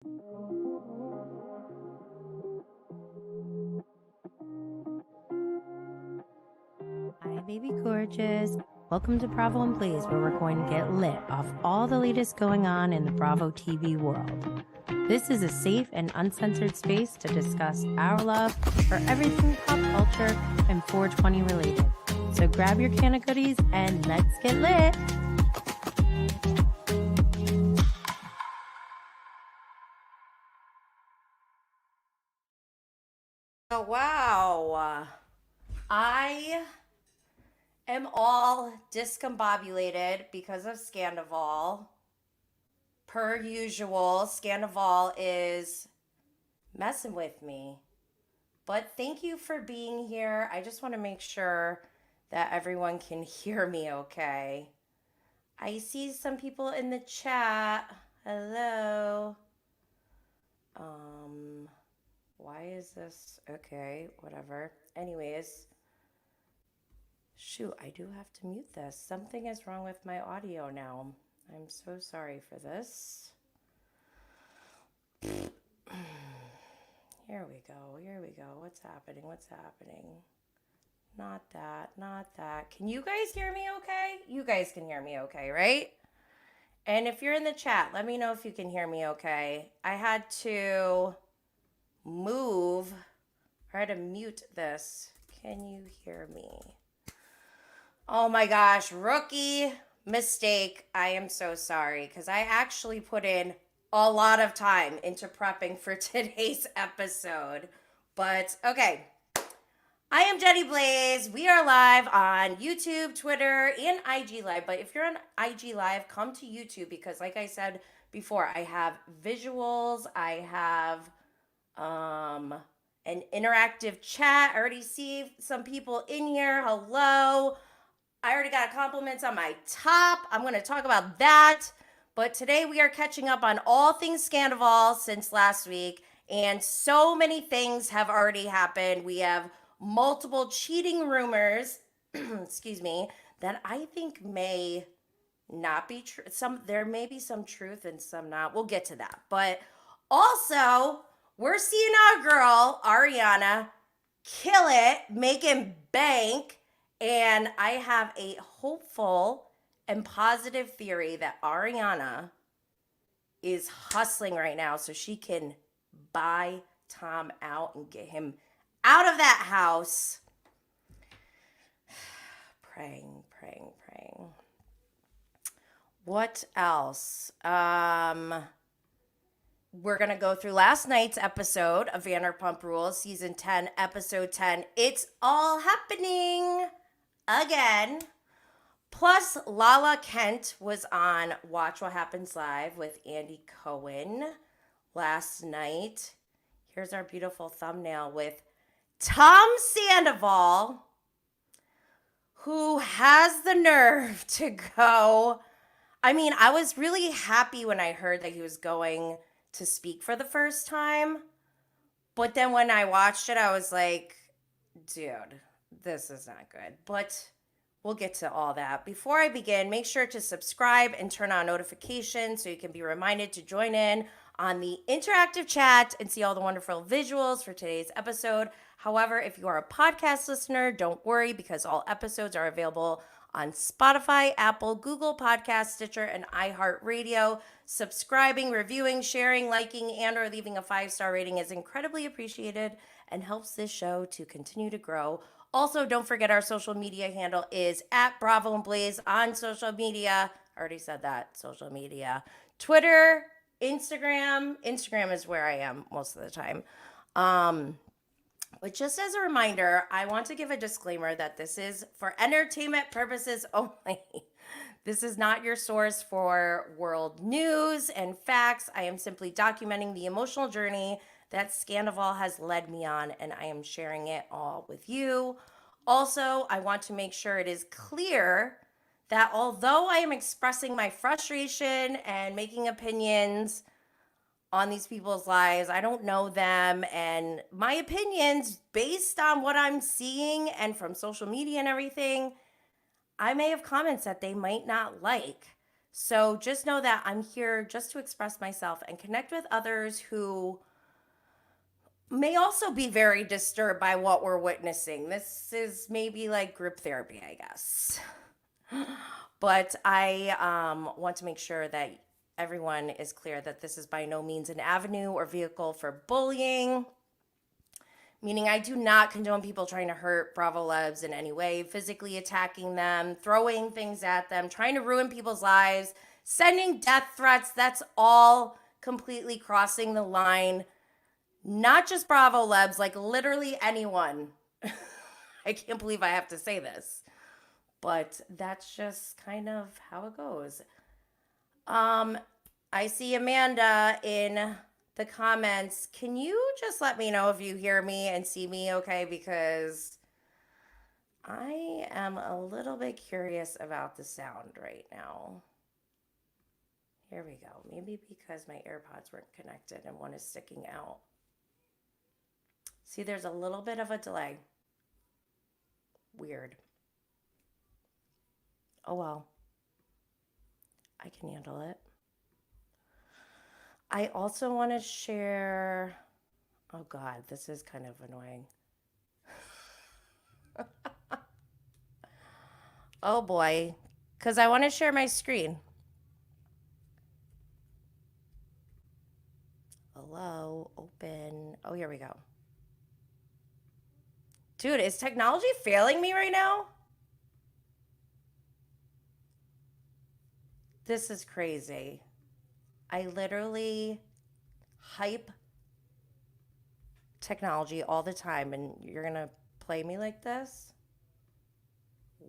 Hi, baby gorgeous. Welcome to Bravo and Blaze, where we're going to get lit off all the latest going on in the Bravo TV world. This is a safe and uncensored space to discuss our love for everything pop culture and 420 related. So grab your can of goodies and let's get lit. Oh, wow. I am all discombobulated because of Scandoval. Per usual, Scandoval is messing with me. But thank you for being here. I just want to make sure that everyone can hear me okay. I see some people in the chat. Hello. Why is this? Okay, whatever. Anyways, shoot, I do have to mute this. Something is wrong with my audio now. I'm so sorry for this. Here we go. What's happening? Not that. Can you guys hear me okay? You guys can hear me okay, right? And if you're in the chat, let me know if you can hear me okay. I had to move, or I had to mute this. Can you hear me? Oh my gosh, rookie mistake. I am so sorry because I actually put in a lot of time into prepping for today's episode. But okay, I am Jenny Blaze. We are live on YouTube, Twitter, and IG Live. But if you're on IG Live, come to YouTube because like I said before, I have visuals. I have an interactive chat. I already see some people in here. Hello. I already got compliments on my top. I'm going to talk about that. But today we are catching up on all things Scandoval since last week. And so many things have already happened. We have multiple cheating rumors, excuse me, that I think may not be true. There may be some truth and some not. We'll get to that. But also, we're seeing our girl, Ariana, kill it, making bank. And I have a hopeful and positive theory that Ariana is hustling right now so she can buy Tom out and get him out of that house. Praying. What else? We're going to go through last night's episode of Vanderpump Rules, Season 10, Episode 10. It's all happening again. Plus, Lala Kent was on Watch What Happens Live with Andy Cohen last night. Here's our beautiful thumbnail with Tom Sandoval, who has the nerve to go. I mean, I was really happy when I heard that he was going to speak for the first time. But then when I watched it, I was like, dude, this is not good. But we'll get to all that. Before I begin, make sure to subscribe and turn on notifications so you can be reminded to join in on the interactive chat and see all the wonderful visuals for today's episode. However, if you are a podcast listener, don't worry because all episodes are available on Spotify, Apple, Google Podcasts, Stitcher, and iHeartRadio. Subscribing, reviewing, sharing, liking, and or leaving a 5-star rating is incredibly appreciated and helps this show to continue to grow. Also, don't forget our social media handle is at Bravo and Blaze on social media. I already said that, social media. Twitter, Instagram. Instagram is where I am most of the time. But just as a reminder, I want to give a disclaimer that this is for entertainment purposes only. This is not your source for world news and facts. I am simply documenting the emotional journey that Scandoval has led me on, and I am sharing it all with you. Also, I want to make sure it is clear that although I am expressing my frustration and making opinions on these people's lives, I don't know them, and my opinions based on what I'm seeing and from social media and everything, I may have comments that they might not like. So just know that I'm here just to express myself and connect with others who may also be very disturbed by what we're witnessing. This is maybe like group therapy, I guess. But I want to make sure that everyone is clear that this is by no means an avenue or vehicle for bullying. Meaning, I do not condone people trying to hurt Bravo Lebs in any way, physically attacking them, throwing things at them, trying to ruin people's lives, sending death threats. That's all completely crossing the line. Not just Bravo Lebs, like literally anyone. I can't believe I have to say this, but that's just kind of how it goes. I see Amanda in the comments. Can you just let me know if you hear me and see me okay? Because I am a little bit curious about the sound right now. Here we go. Maybe because my AirPods weren't connected and one is sticking out. See, there's a little bit of a delay. Weird. Oh well. I can handle it. I also want to share. Oh God, this is kind of annoying. Oh boy, because I want to share my screen. Hello, open. Oh, here we go. Dude, is technology failing me right now? This is crazy. I literally hype technology all the time, and you're going to play me like this?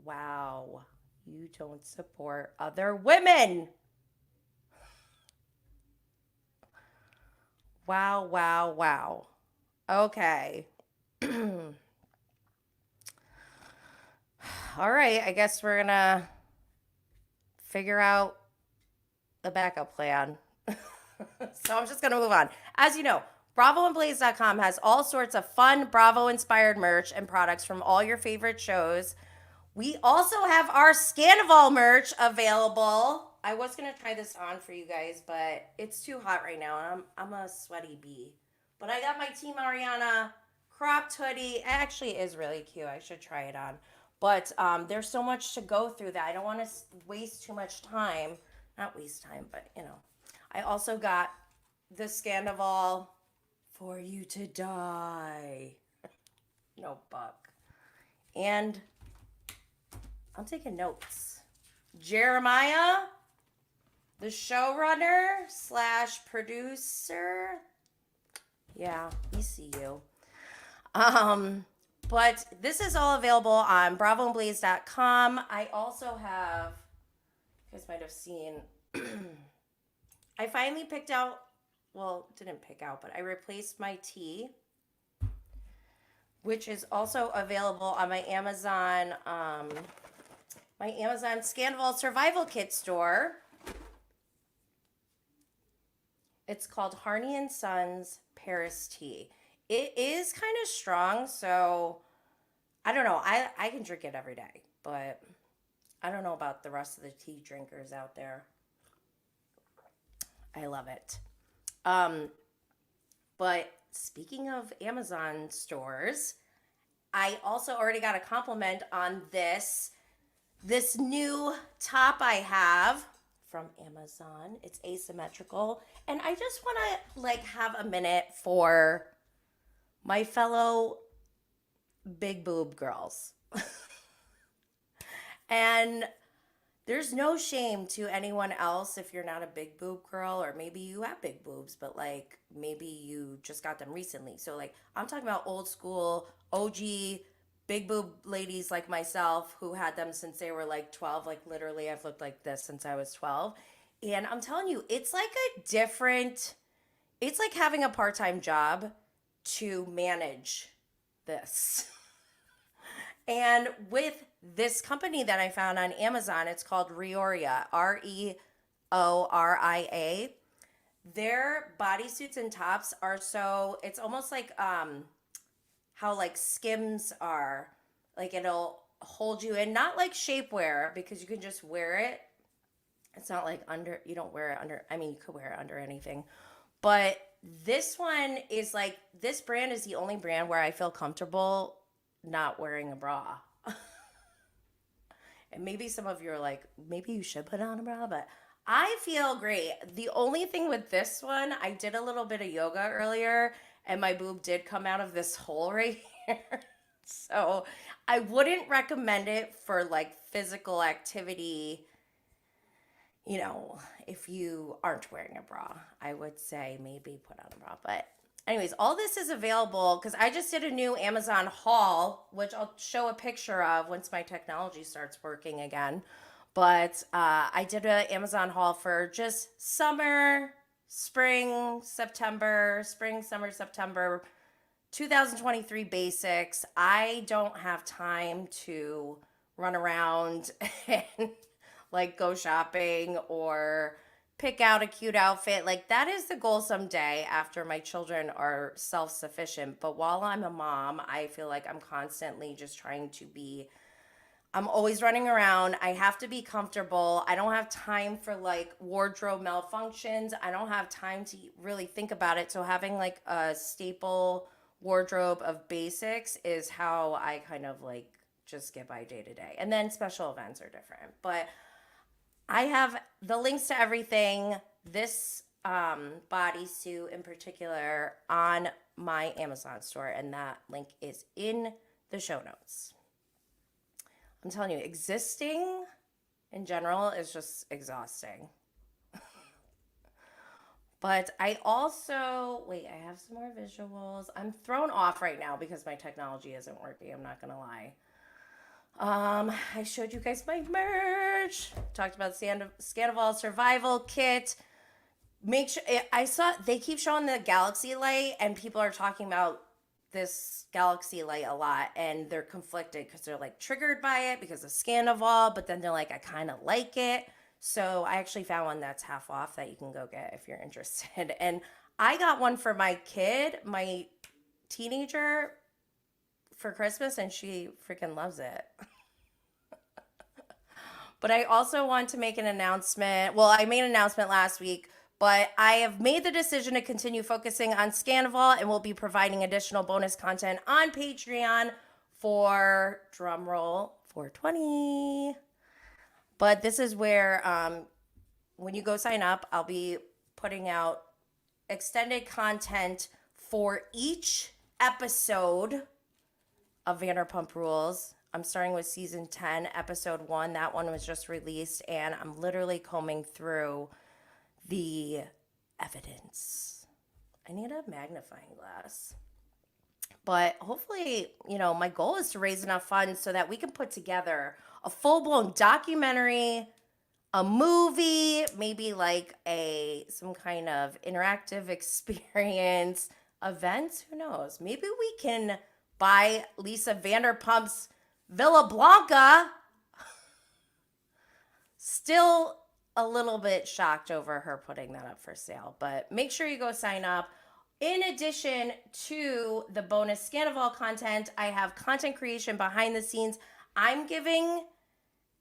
Wow. You don't support other women. Wow, wow, wow. Okay. All right, I guess we're going to figure out a backup plan. So I'm just going to move on. As you know, BravoandBlaze.com has all sorts of fun Bravo-inspired merch and products from all your favorite shows. We also have our Scandoval merch available. I was going to try this on for you guys, but it's too hot right now, and I'm a sweaty bee. But I got my Team Ariana cropped hoodie. It actually is really cute. I should try it on. But there's so much to go through that I don't want to waste too much time. Not waste time, but you know. I also got the Scandoval for you to die notebook. And I'm taking notes. Jeremiah, the showrunner / producer. Yeah, we see you. But this is all available on bravoandblaze.com. I also have, you guys might have seen, I finally picked out, well, didn't pick out, but I replaced my tee, which is also available on my Amazon Scandoval Survival Kit store. It's called Harney & Sons Paris Tea. It is kind of strong, so I don't know. I can drink it every day, but I don't know about the rest of the tea drinkers out there. I love it. But speaking of Amazon stores, I also already got a compliment on this new top I have from Amazon. It's asymmetrical, and I just want to have a minute for my fellow big boob girls. And there's no shame to anyone else if you're not a big boob girl, or maybe you have big boobs, but maybe you just got them recently. So I'm talking about old school, OG, big boob ladies like myself who had them since they were 12. Literally, I've looked like this since I was 12. And I'm telling you, it's it's like having a part-time job to manage this. And with this company that I found on Amazon, it's called Reoria, Reoria. Their bodysuits and tops are it's almost like how Skims are. It'll hold you in, not like shapewear because you can just wear it It's not like under, you don't wear it under, I mean, you could wear it under anything. But this one is like, this brand is the only brand where I feel comfortable not wearing a bra. And maybe some of you are like, maybe you should put on a bra, but I feel great. The only thing with this one, I did a little bit of yoga earlier and my boob did come out of this hole right here. So I wouldn't recommend it for like physical activity. You know, if you aren't wearing a bra, I would say maybe put on a bra. But anyways, all this is available because I just did a new Amazon haul, which I'll show a picture of once my technology starts working again. But I did an Amazon haul for just summer, spring, September, 2023 basics. I don't have time to run around and like go shopping or pick out a cute outfit. Like that is the goal someday after my children are self-sufficient. But while I'm a mom, I feel like I'm constantly just trying to be, I'm always running around. I have to be comfortable. I don't have time for like wardrobe malfunctions. I don't have time to really think about it. So having like a staple wardrobe of basics is how I kind of like just get by day to day. And then special events are different. But I have the links to everything, this bodysuit in particular, on my Amazon store, and that link is in the show notes. I'm telling you, existing in general is just exhausting. But I also, wait, I have some more visuals. I'm thrown off right now because my technology isn't working, I'm not gonna lie. I showed you guys my merch. Talked about Scandoval survival kit. Make sure I saw they keep showing the galaxy light, and people are talking about this galaxy light a lot, and they're conflicted because they're like triggered by it because of Scandoval, but then they're like, I kind of like it. So I actually found one that's half off that you can go get if you're interested. And I got one for my kid, my teenager, for Christmas, and she freaking loves it. But I also want to make an announcement. Well, I made an announcement last week, but I have made the decision to continue focusing on Scandoval and will be providing additional bonus content on Patreon for, drumroll, 420. But this is where, when you go sign up, I'll be putting out extended content for each episode of Vanderpump Rules. I'm starting with season 10, episode 1. That one was just released, and I'm literally combing through the evidence. I need a magnifying glass. But hopefully, you know, my goal is to raise enough funds so that we can put together a full-blown documentary, a movie, maybe like some kind of interactive experience, events, who knows? Maybe we can buy Lisa Vanderpump's Villa Blanca. Still a little bit shocked over her putting that up for sale, but make sure you go sign up. In addition to the bonus Scandoval content, I have content creation behind the scenes. I'm giving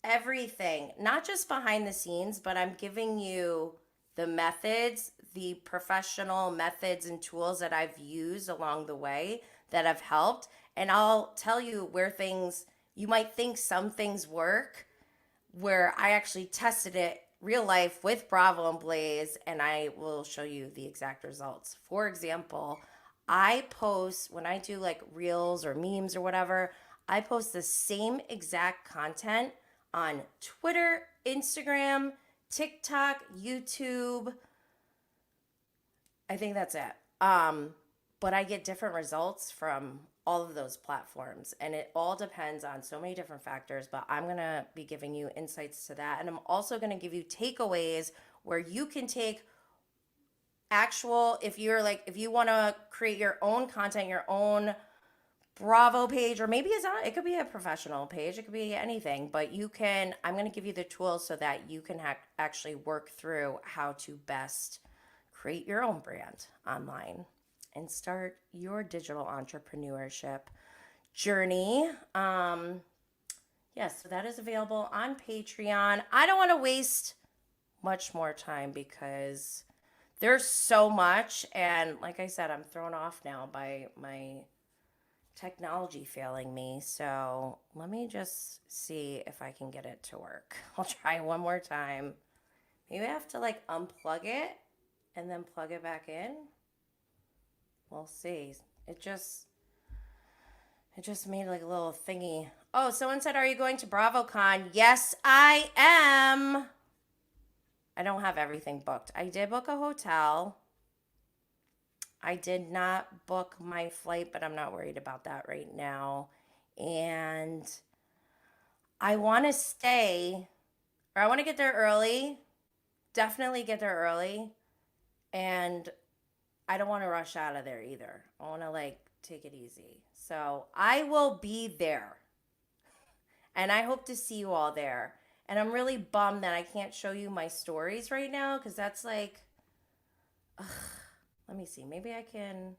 everything, not just behind the scenes, but I'm giving you the methods, the professional methods and tools that I've used along the way that have helped. And I'll tell you where things, you might think some things work, where I actually tested it real life with Bravo and Blaze, and I will show you the exact results. For example, I post, when I do like reels or memes or whatever, I post the same exact content on Twitter, Instagram, TikTok, YouTube. I think that's it. But I get different results from all of those platforms, and it all depends on so many different factors, but I'm going to be giving you insights to that. And I'm also going to give you takeaways where you can take actual, if you want to create your own content, your own Bravo page, or maybe it could be a professional page, it could be anything, but I'm going to give you the tools so that you can actually work through how to best create your own brand online and start your digital entrepreneurship journey. Yes, so that is available on Patreon. I don't want to waste much more time because there's so much. And like I said, I'm thrown off now by my technology failing me. So let me just see if I can get it to work. I'll try one more time. Maybe I have to like unplug it and then plug it back in. We'll see. It just made like a little thingy. Oh, someone said, are you going to BravoCon? Yes, I am. I don't have everything booked. I did book a hotel. I did not book my flight, but I'm not worried about that right now. And I want to stay, or I want to get there early. Definitely get there early. And I don't want to rush out of there either. I want to like take it easy. So I will be there. And I hope to see you all there. And I'm really bummed that I can't show you my stories right now because that's like, let me see. Maybe I can,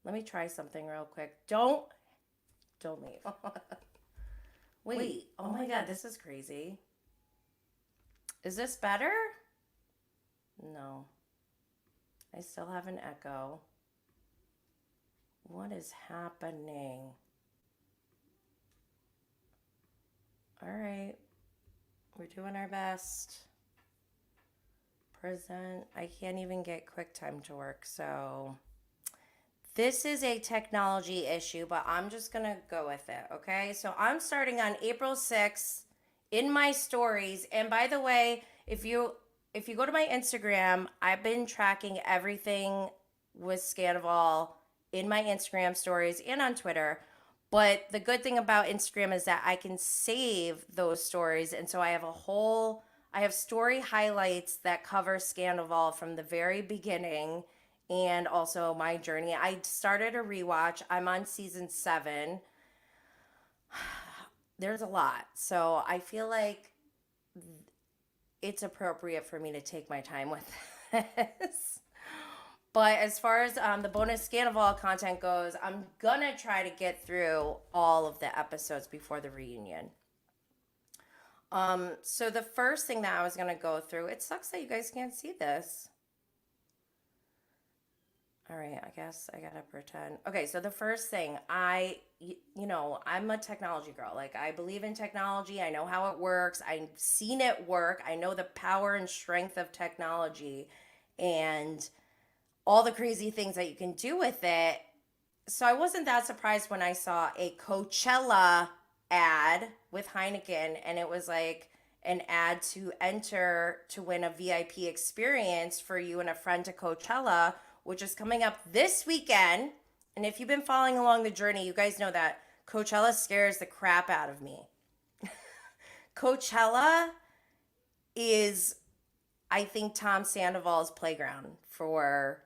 let me try something real quick. Don't leave. Wait, oh my God, this is crazy. Is this better? No. I still have an echo. What is happening? All right. We're doing our best. Present. I can't even get QuickTime to work, so this is a technology issue, but I'm just going to go with it, okay? So I'm starting on April 6th in my stories. And by the way, if you go to my Instagram, I've been tracking everything with Scandoval in my Instagram stories and on Twitter. But the good thing about Instagram is that I can save those stories. And so I have story highlights that cover Scandoval from the very beginning and also my journey. I started a rewatch. I'm on season 7. There's a lot. So I feel like it's appropriate for me to take my time with this. But as far as the bonus Scandoval content goes, I'm going to try to get through all of the episodes before the reunion. So the first thing that I was going to go through, it sucks that you guys can't see this. All right, I guess I got to pretend. Okay, so the first thing, I'm a technology girl. Like, I believe in technology. I know how it works. I've seen it work. I know the power and strength of technology and all the crazy things that you can do with it. So I wasn't that surprised when I saw a Coachella ad with Heineken, and it was like an ad to enter to win a VIP experience for you and a friend to Coachella, which is coming up this weekend. And if you've been following along the journey, you guys know that Coachella scares the crap out of me. Coachella is, I think, Tom Sandoval's playground for,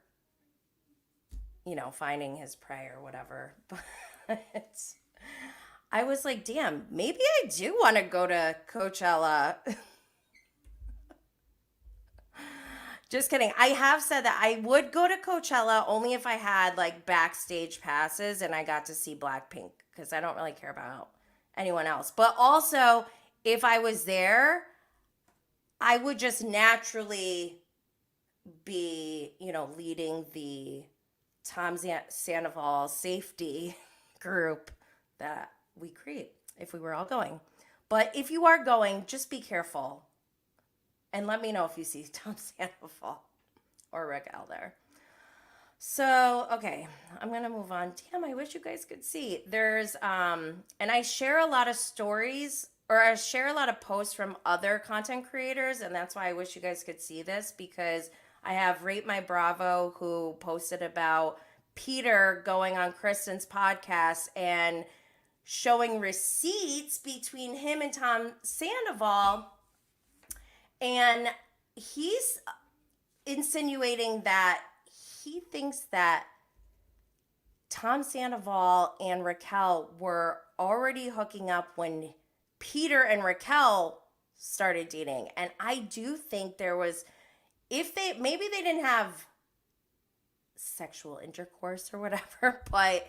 finding his prey or whatever. But I was like, damn, maybe I do want to go to Coachella. Just kidding. I have said that I would go to Coachella only if I had like backstage passes and I got to see Blackpink, because I don't really care about anyone else. But also, if I was there, I would just naturally be, leading the Tom Sandoval safety group that we create if we were all going. But if you are going, just be careful. And let me know if you see Tom Sandoval or Raquel there. So, okay, I'm going to move on. Damn, I wish you guys could see. There's, and I share a lot of stories, or I share a lot of posts from other content creators. And that's why I wish you guys could see this, because I have Rate My Bravo, who posted about Peter going on Kristen's podcast and showing receipts between him and Tom Sandoval. And he's insinuating that he thinks that Tom Sandoval and Raquel were already hooking up when Peter and Raquel started dating. And I do think there was, maybe they didn't have sexual intercourse or whatever, but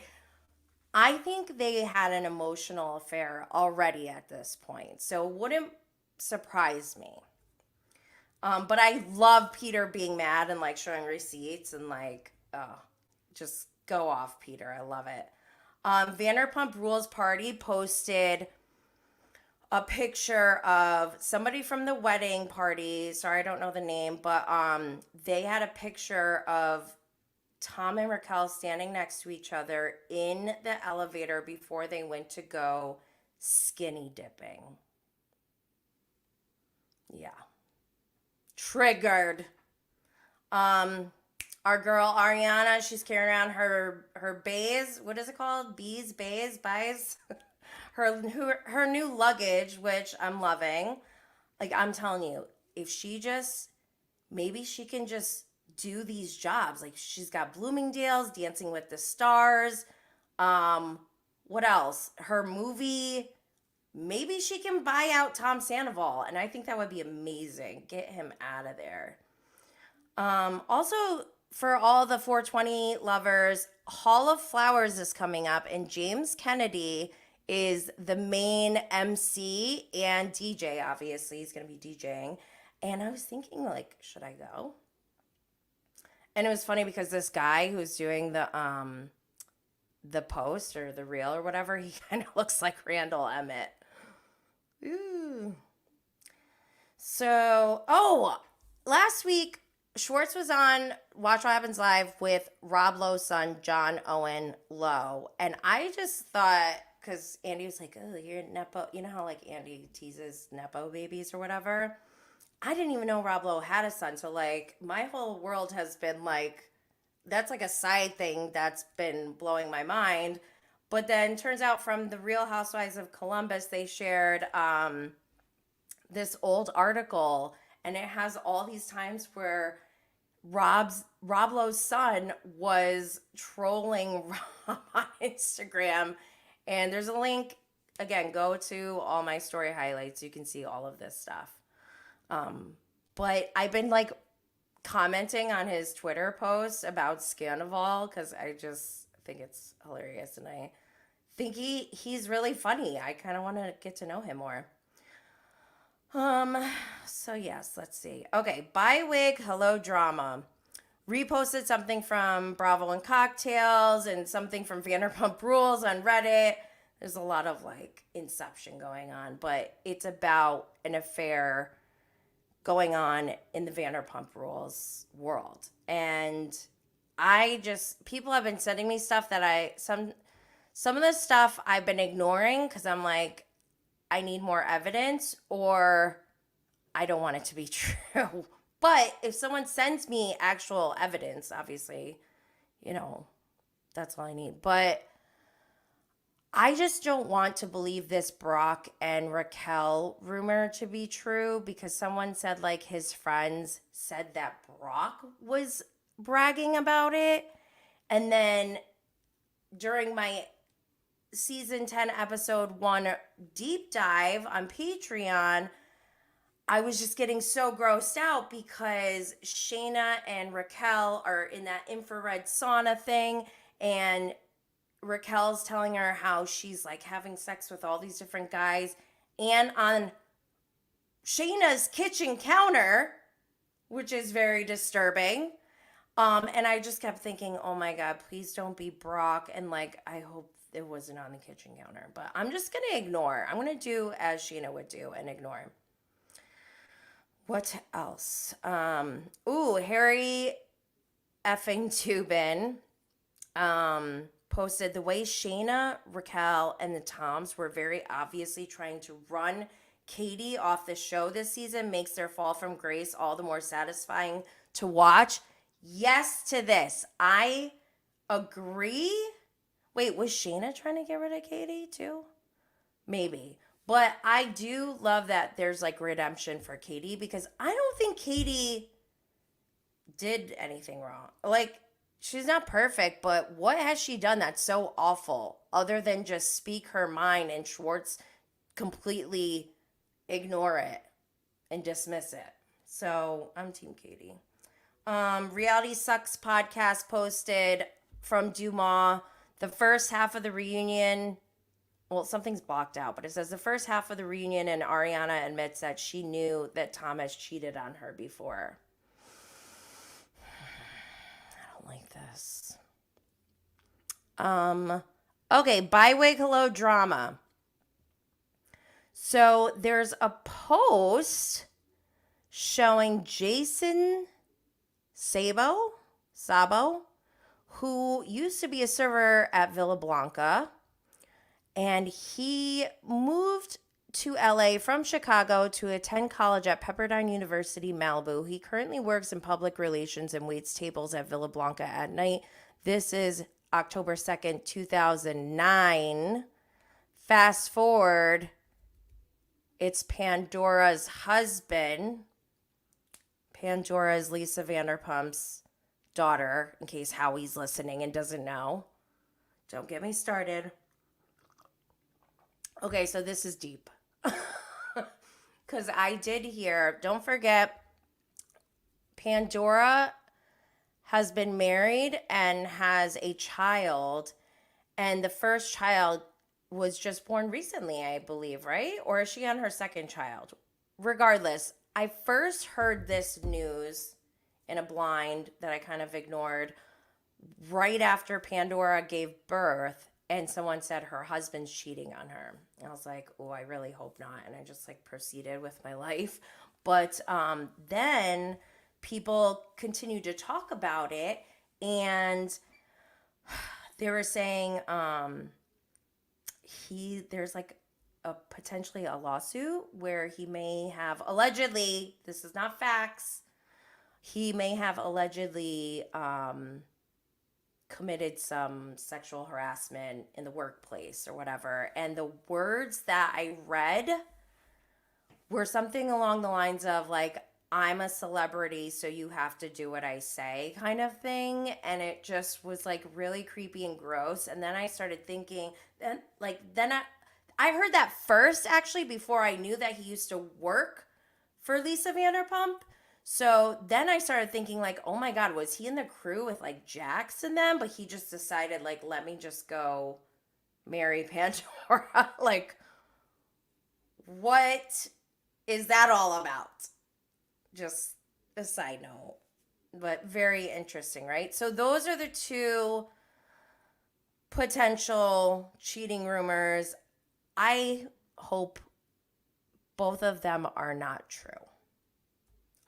I think they had an emotional affair already at this point. So it wouldn't surprise me. But I love Peter being mad and like showing receipts and like, oh, just go off, Peter. I love it. Vanderpump Rules Party posted a picture of somebody from the wedding party. Sorry, I don't know the name, but they had a picture of Tom and Raquel standing next to each other in the elevator before they went to go skinny dipping. Yeah. Triggered. Our girl Ariana, she's carrying around her bays. What is it called? Bays. her new luggage, which I'm loving. Like, I'm telling you, if she just, maybe she can just do these jobs. Like, she's got Bloomingdale's, Dancing with the Stars. What else? Her movie. Maybe she can buy out Tom Sandoval, and I think that would be amazing. Get him out of there. Also, for all the 420 lovers, Hall of Flowers is coming up, and James Kennedy is the main MC and DJ. Obviously, he's going to be DJing. And I was thinking, like, should I go? And it was funny because this guy who's doing the post or the reel or whatever, he kind of looks like Randall Emmett. Ooh. So, last week, Schwartz was on Watch What Happens Live with Rob Lowe's son, John Owen Lowe. And I just thought, because Andy was like, oh, you're Nepo. You know how, like, Andy teases Nepo babies or whatever? I didn't even know Rob Lowe had a son. So, like, my whole world has been, like, that's, like, a side thing that's been blowing my mind. But then turns out from the Real Housewives of Columbus, they shared this old article, and it has all these times where Rob Lowe's son was trolling Rob on Instagram. And there's a link. Again, go to all my story highlights. You can see all of this stuff. But I've been like commenting on his Twitter posts about Scandoval because I just think it's hilarious, and I think he's really funny. I kind of want to get to know him more. So yes, let's see. Okay, Bywig Hello Drama reposted something from Bravo and Cocktails and something from Vanderpump Rules on Reddit. There's a lot of like inception going on, but it's about an affair going on in the Vanderpump Rules world. And people have been sending me stuff that some of the stuff I've been ignoring because I'm like, I need more evidence, or I don't want it to be true. But if someone sends me actual evidence, obviously, that's all I need. But I just don't want to believe this Brock and Raquel rumor to be true because someone said like his friends said that Brock was bragging about it. And then during my season 10 episode 1 deep dive on Patreon, I was just getting so grossed out because Scheana and Raquel are in that infrared sauna thing, and Raquel's telling her how she's like having sex with all these different guys, and on Scheana's kitchen counter, which is very disturbing. And I just kept thinking, oh my God, please don't be Brock. And like, I hope it wasn't on the kitchen counter, but I'm just going to ignore. I'm going to do as Scheana would do and ignore. What else? Harry effing Tubin posted the way Scheana, Raquel, and the Toms were very obviously trying to run Katie off the show this season makes their fall from grace all the more satisfying to watch. Yes to this. I agree. Wait, was Scheana trying to get rid of Katie too? Maybe. But I do love that there's like redemption for Katie because I don't think Katie did anything wrong. Like, she's not perfect, but what has she done that's so awful other than just speak her mind and Schwartz completely ignore it and dismiss it? So I'm Team Katie. Reality Sucks podcast posted from Dumas the first half of the reunion well, something's blocked out, but it says the first half of the reunion, and Ariana admits that she knew that Tom has cheated on her before. I don't like this. Okay, Bywig Hello drama. So there's a post showing Jason Sabo, who used to be a server at Villa Blanca, and he moved to LA from Chicago to attend college at Pepperdine University, Malibu. He currently works in public relations and waits tables at Villa Blanca at night. This is October 2nd, 2009. Fast forward, it's Pandora's husband. Pandora is Lisa Vanderpump's daughter, in case Howie's listening and doesn't know. Don't get me started. Okay, so this is deep. Because I did hear, don't forget, Pandora has been married and has a child. And the first child was just born recently, I believe, right? Or is she on her second child? Regardless, I first heard this news in a blind that I kind of ignored right after Pandora gave birth, and someone said her husband's cheating on her. And I was like, oh, I really hope not. And I just like proceeded with my life. But then people continued to talk about it, and they were saying there's like potentially a lawsuit where he may have allegedly, this is not facts, he may have allegedly committed some sexual harassment in the workplace or whatever. And the words that I read were something along the lines of like, I'm a celebrity, so you have to do what I say kind of thing. And it just was like really creepy and gross. And then I started thinking, I heard that first actually before I knew that he used to work for Lisa Vanderpump. So then I started thinking like, oh my God, was he in the crew with like Jax and them? But he just decided like, let me just go marry Pandora. Like, what is that all about? Just a side note, but very interesting, right? So those are the two potential cheating rumors. I hope both of them are not true,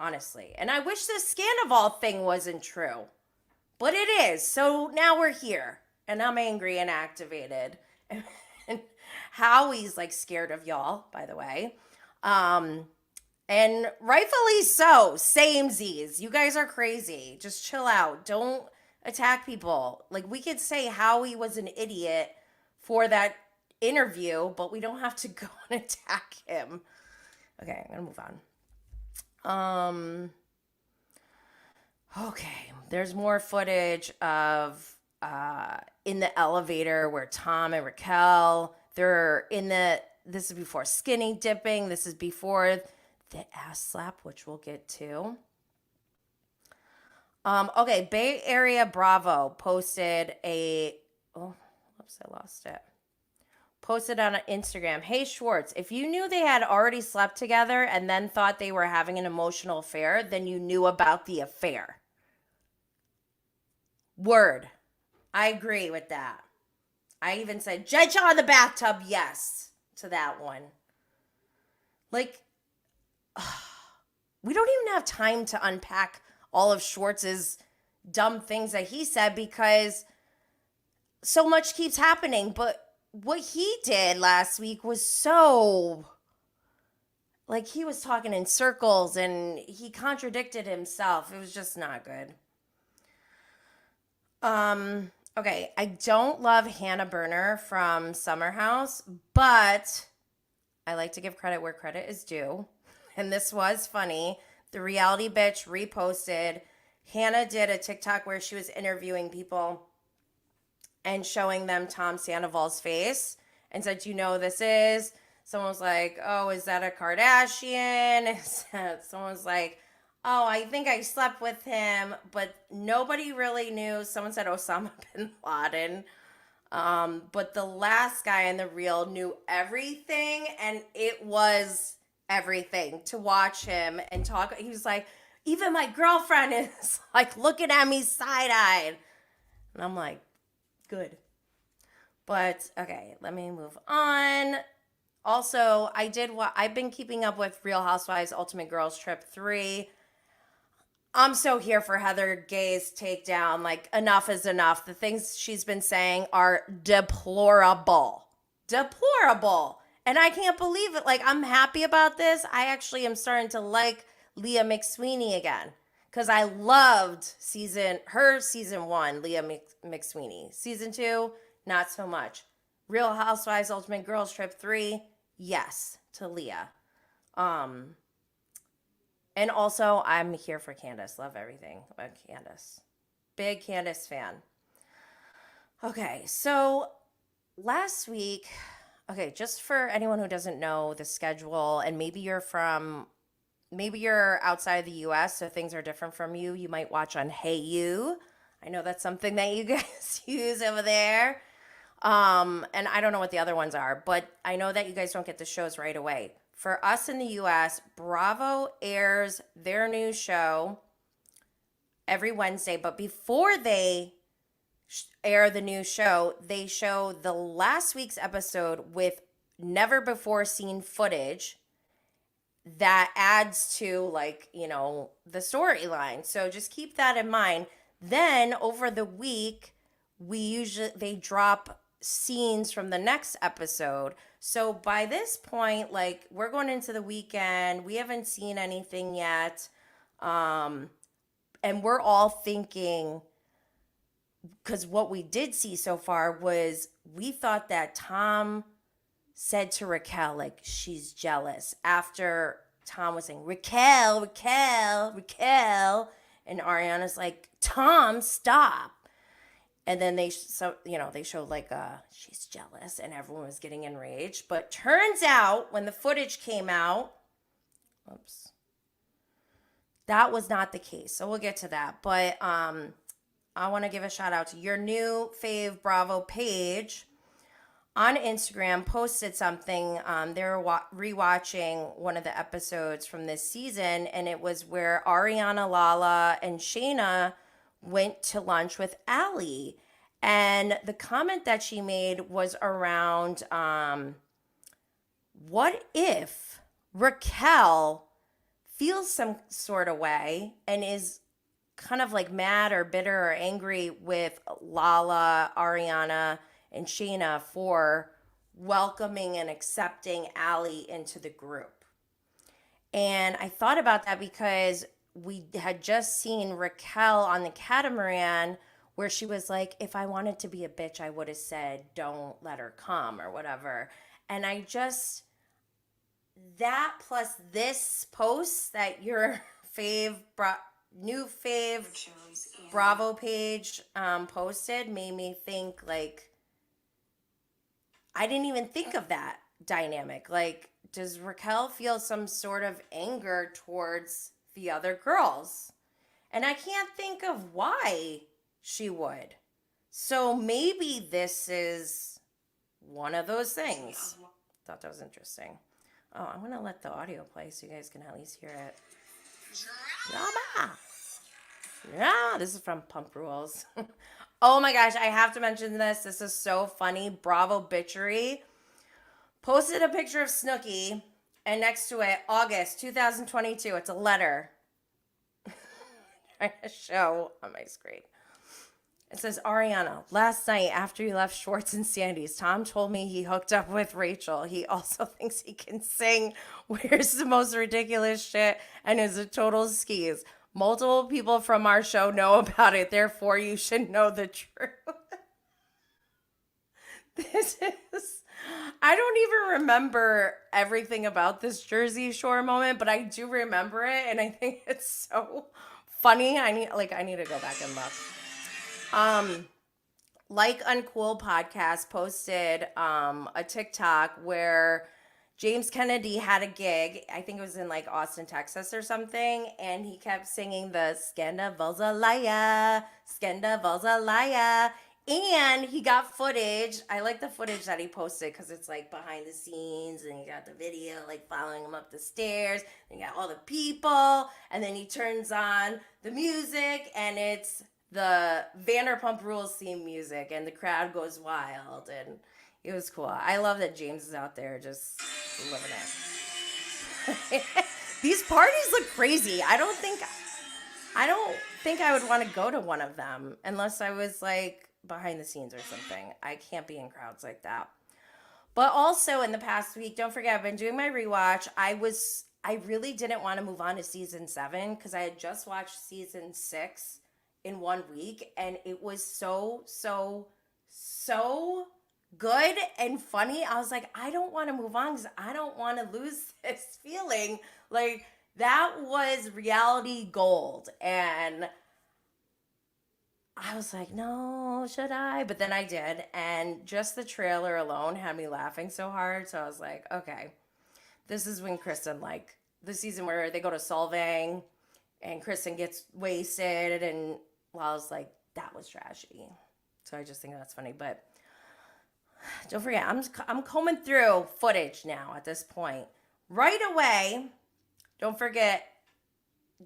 honestly. And I wish this Scandoval thing wasn't true, but it is. So now we're here, and I'm angry and activated. And Howie's like scared of y'all, by the way. And rightfully so. Samesies. You guys are crazy. Just chill out. Don't attack people. Like, we could say Howie was an idiot for that interview, but we don't have to go and attack him. Okay, I'm gonna move on. Okay, there's more footage of in the elevator where Tom and Raquel, they're in this is before skinny dipping. This is before the ass slap, which we'll get to. Okay, Bay Area Bravo posted posted on Instagram, hey Schwartz, if you knew they had already slept together and then thought they were having an emotional affair, then you knew about the affair. Word. I agree with that. I even said, judge on the bathtub, yes, to that one. Like, we don't even have time to unpack all of Schwartz's dumb things that he said because so much keeps happening. But what he did last week was so, like, he was talking in circles and he contradicted himself. It was just not good. Okay, I don't love Hannah Berner from Summer House, but I like to give credit where credit is due. And this was funny. The reality bitch reposted. Hannah did a TikTok where she was interviewing people and showing them Tom Sandoval's face and said, you know who this is? Someone was like, oh, is that a Kardashian? Someone was like, oh, I think I slept with him, but nobody really knew. Someone said Osama bin Laden. But the last guy in the reel knew everything, and it was everything to watch him and talk. He was like, even my girlfriend is like looking at me side-eyed. And I'm like, good. But okay, let me move on. Also, I've been keeping up with Real Housewives Ultimate Girls Trip 3. I'm so here for Heather Gay's takedown. Like, enough is enough. The things she's been saying are deplorable. Deplorable. And I can't believe it. Like, I'm happy about this. I actually am starting to like Leah McSweeney again. Because I loved season 1, Leah McSweeney. Season 2, not so much. Real Housewives Ultimate Girls Trip 3, yes, to Leah. And also, I'm here for Candace. Love everything about Candace. Big Candace fan. Okay, so last week, just for anyone who doesn't know the schedule, and maybe you're outside the US, so things are different from you. You might watch on Hey You. I know that's something that you guys use over there. And I don't know what the other ones are, but I know that you guys don't get the shows right away. For us in the US, Bravo airs their new show every Wednesday, but before they air the new show, they show the last week's episode with never before seen footage that adds to, like, the storyline. So just keep that in mind. Then over the week, they drop scenes from the next episode. So by this point, like, we're going into the weekend, we haven't seen anything yet. And we're all thinking, because what we did see so far was, we thought that Tom said to Raquel, like, she's jealous, after Tom was saying, Raquel, Raquel, Raquel. And Ariana's like, Tom, stop. And then they showed like, she's jealous, and everyone was getting enraged. But turns out, when the footage came out, that was not the case. So we'll get to that. But I want to give a shout out to your new fave Bravo page on Instagram. Posted something. They were rewatching one of the episodes from this season, and it was where Ariana, Lala, and Scheana went to lunch with Allie. And the comment that she made was around, what if Raquel feels some sort of way and is kind of like mad or bitter or angry with Lala, Ariana, and Scheana for welcoming and accepting Allie into the group. And I thought about that because we had just seen Raquel on the catamaran, where she was like, if I wanted to be a bitch, I would have said, don't let her come, or whatever. And I just, that plus this post that your new fave Bravo page posted made me think, like, I didn't even think of that dynamic. Like, does Raquel feel some sort of anger towards the other girls? And I can't think of why she would. So maybe this is one of those things. Thought that was interesting. Oh, I want to let the audio play so you guys can at least hear it. Drama. Yeah, this is from Pump Rules. Oh my gosh, I have to mention this. This is so funny. Bravo Bitchery posted a picture of Snooki, and next to it, August 2022. It's a letter. Trying to show on my screen. It says, Ariana, last night after you left Schwartz and Sandy's, Tom told me he hooked up with Rachel. He also thinks he can sing, wears the most ridiculous shit, and is a total skis. Multiple people from our show know about it. Therefore, you should know the truth. I don't even remember everything about this Jersey Shore moment, but I do remember it, and I think it's so funny. I need to go back and look. Like Uncool Podcast posted a TikTok where James Kennedy had a gig. I think it was in like Austin, Texas or something. And he kept singing the Scandoval's a liar, Scandoval's a liar. And he got footage. I like the footage that he posted because it's like behind the scenes and he got the video like following him up the stairs. And you got all the people. And then he turns on the music and it's the Vanderpump Rules theme music and the crowd goes wild. And it was cool. I love that James is out there just living it. These parties look crazy. I don't think I would want to go to one of them unless I was like behind the scenes or something. I can't be in crowds like that. But also in the past week, don't forget, I've been doing my rewatch. I really didn't want to move on to season 7 because I had just watched season 6 in 1 week and it was so good and funny. I was like, I don't want to move on because I don't want to lose this feeling. Like, that was reality gold. And I was like, no, should I? But then I did. And just the trailer alone had me laughing so hard. So I was like, okay, this is when Kristen, like, the season where they go to Solvang and Kristen gets wasted. And I was like, that was trashy. So I just think that's funny. But don't forget, I'm combing through footage now at this point. Right away, don't forget,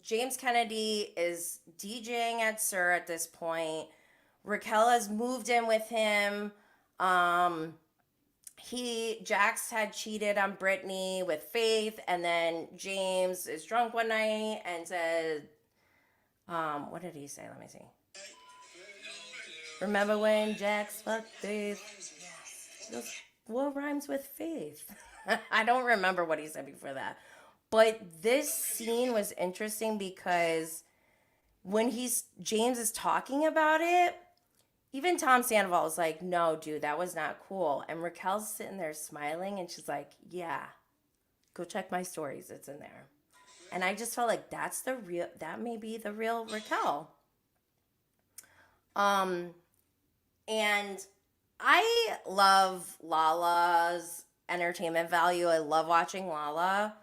James Kennedy is DJing at Sir at this point. Raquel has moved in with him. Jax had cheated on Brittany with Faith, and then James is drunk one night and said, what did he say? Let me see. Remember when Jax fucked Faith? He goes, what rhymes with Faith? I don't remember what he said before that. But this scene was interesting because when James is talking about it, even Tom Sandoval was like, no, dude, that was not cool. And Raquel's sitting there smiling and she's like, yeah, go check my stories. It's in there. And I just felt like that may be the real Raquel. And I love Lala's entertainment value. I love watching Lala.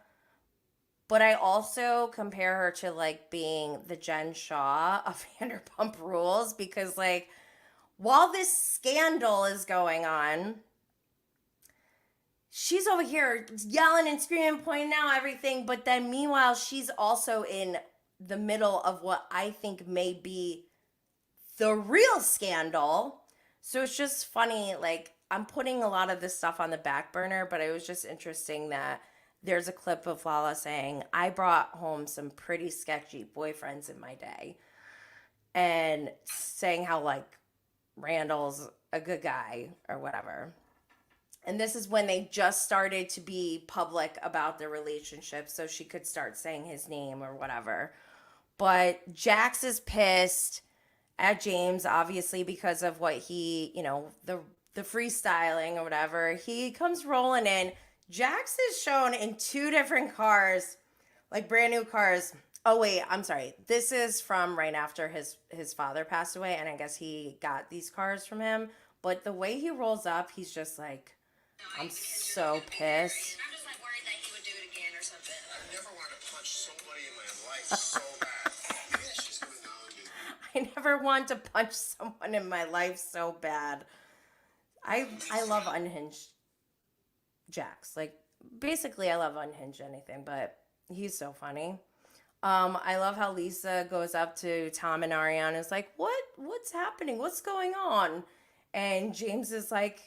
But I also compare her to like being the Jen Shaw of Vanderpump Rules because like while this scandal is going on, she's over here yelling and screaming, pointing out everything. But then meanwhile, she's also in the middle of what I think may be the real scandal. So it's just funny. Like I'm putting a lot of this stuff on the back burner, but it was just interesting that there's a clip of Lala saying, I brought home some pretty sketchy boyfriends in my day. And saying how, like, Randall's a good guy or whatever. And this is when they just started to be public about their relationship so she could start saying his name or whatever. But Jax is pissed at James, obviously, because of what he, the freestyling or whatever. He comes rolling in. Jax is shown in 2 different cars, like brand new cars. Oh, wait, I'm sorry. This is from right after his father passed away, and I guess he got these cars from him. But the way he rolls up, he's just like, I'm so pissed. I'm just like worried that he would do it again or something. I never wanted to punch somebody in my life so bad. Maybe that's just going on. I never want to punch someone in my life so bad. I love unhinged Jax. Like, basically, I love unhinged anything, but he's so funny. I love how Lisa goes up to Tom and Ariana and is like, what's happening? What's going on? And James is like,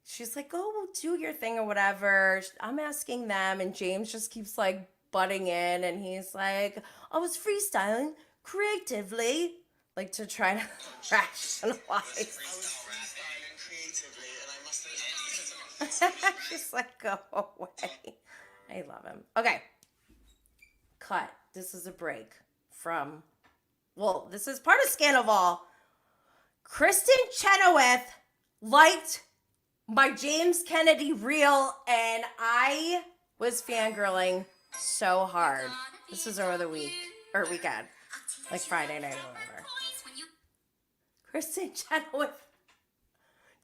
she's like, go do your thing or whatever. I'm asking them. And James just keeps like butting in. And he's like, I was freestyling creatively. Like to try to rationalize. Just like, go away. I love him. Okay. Cut. This is a break from, well, this is part of Scandoval. Kristen Chenoweth liked my James Kennedy reel, and I was fangirling so hard. This was over the weekend, like Friday night or whatever. Kristen Chenoweth.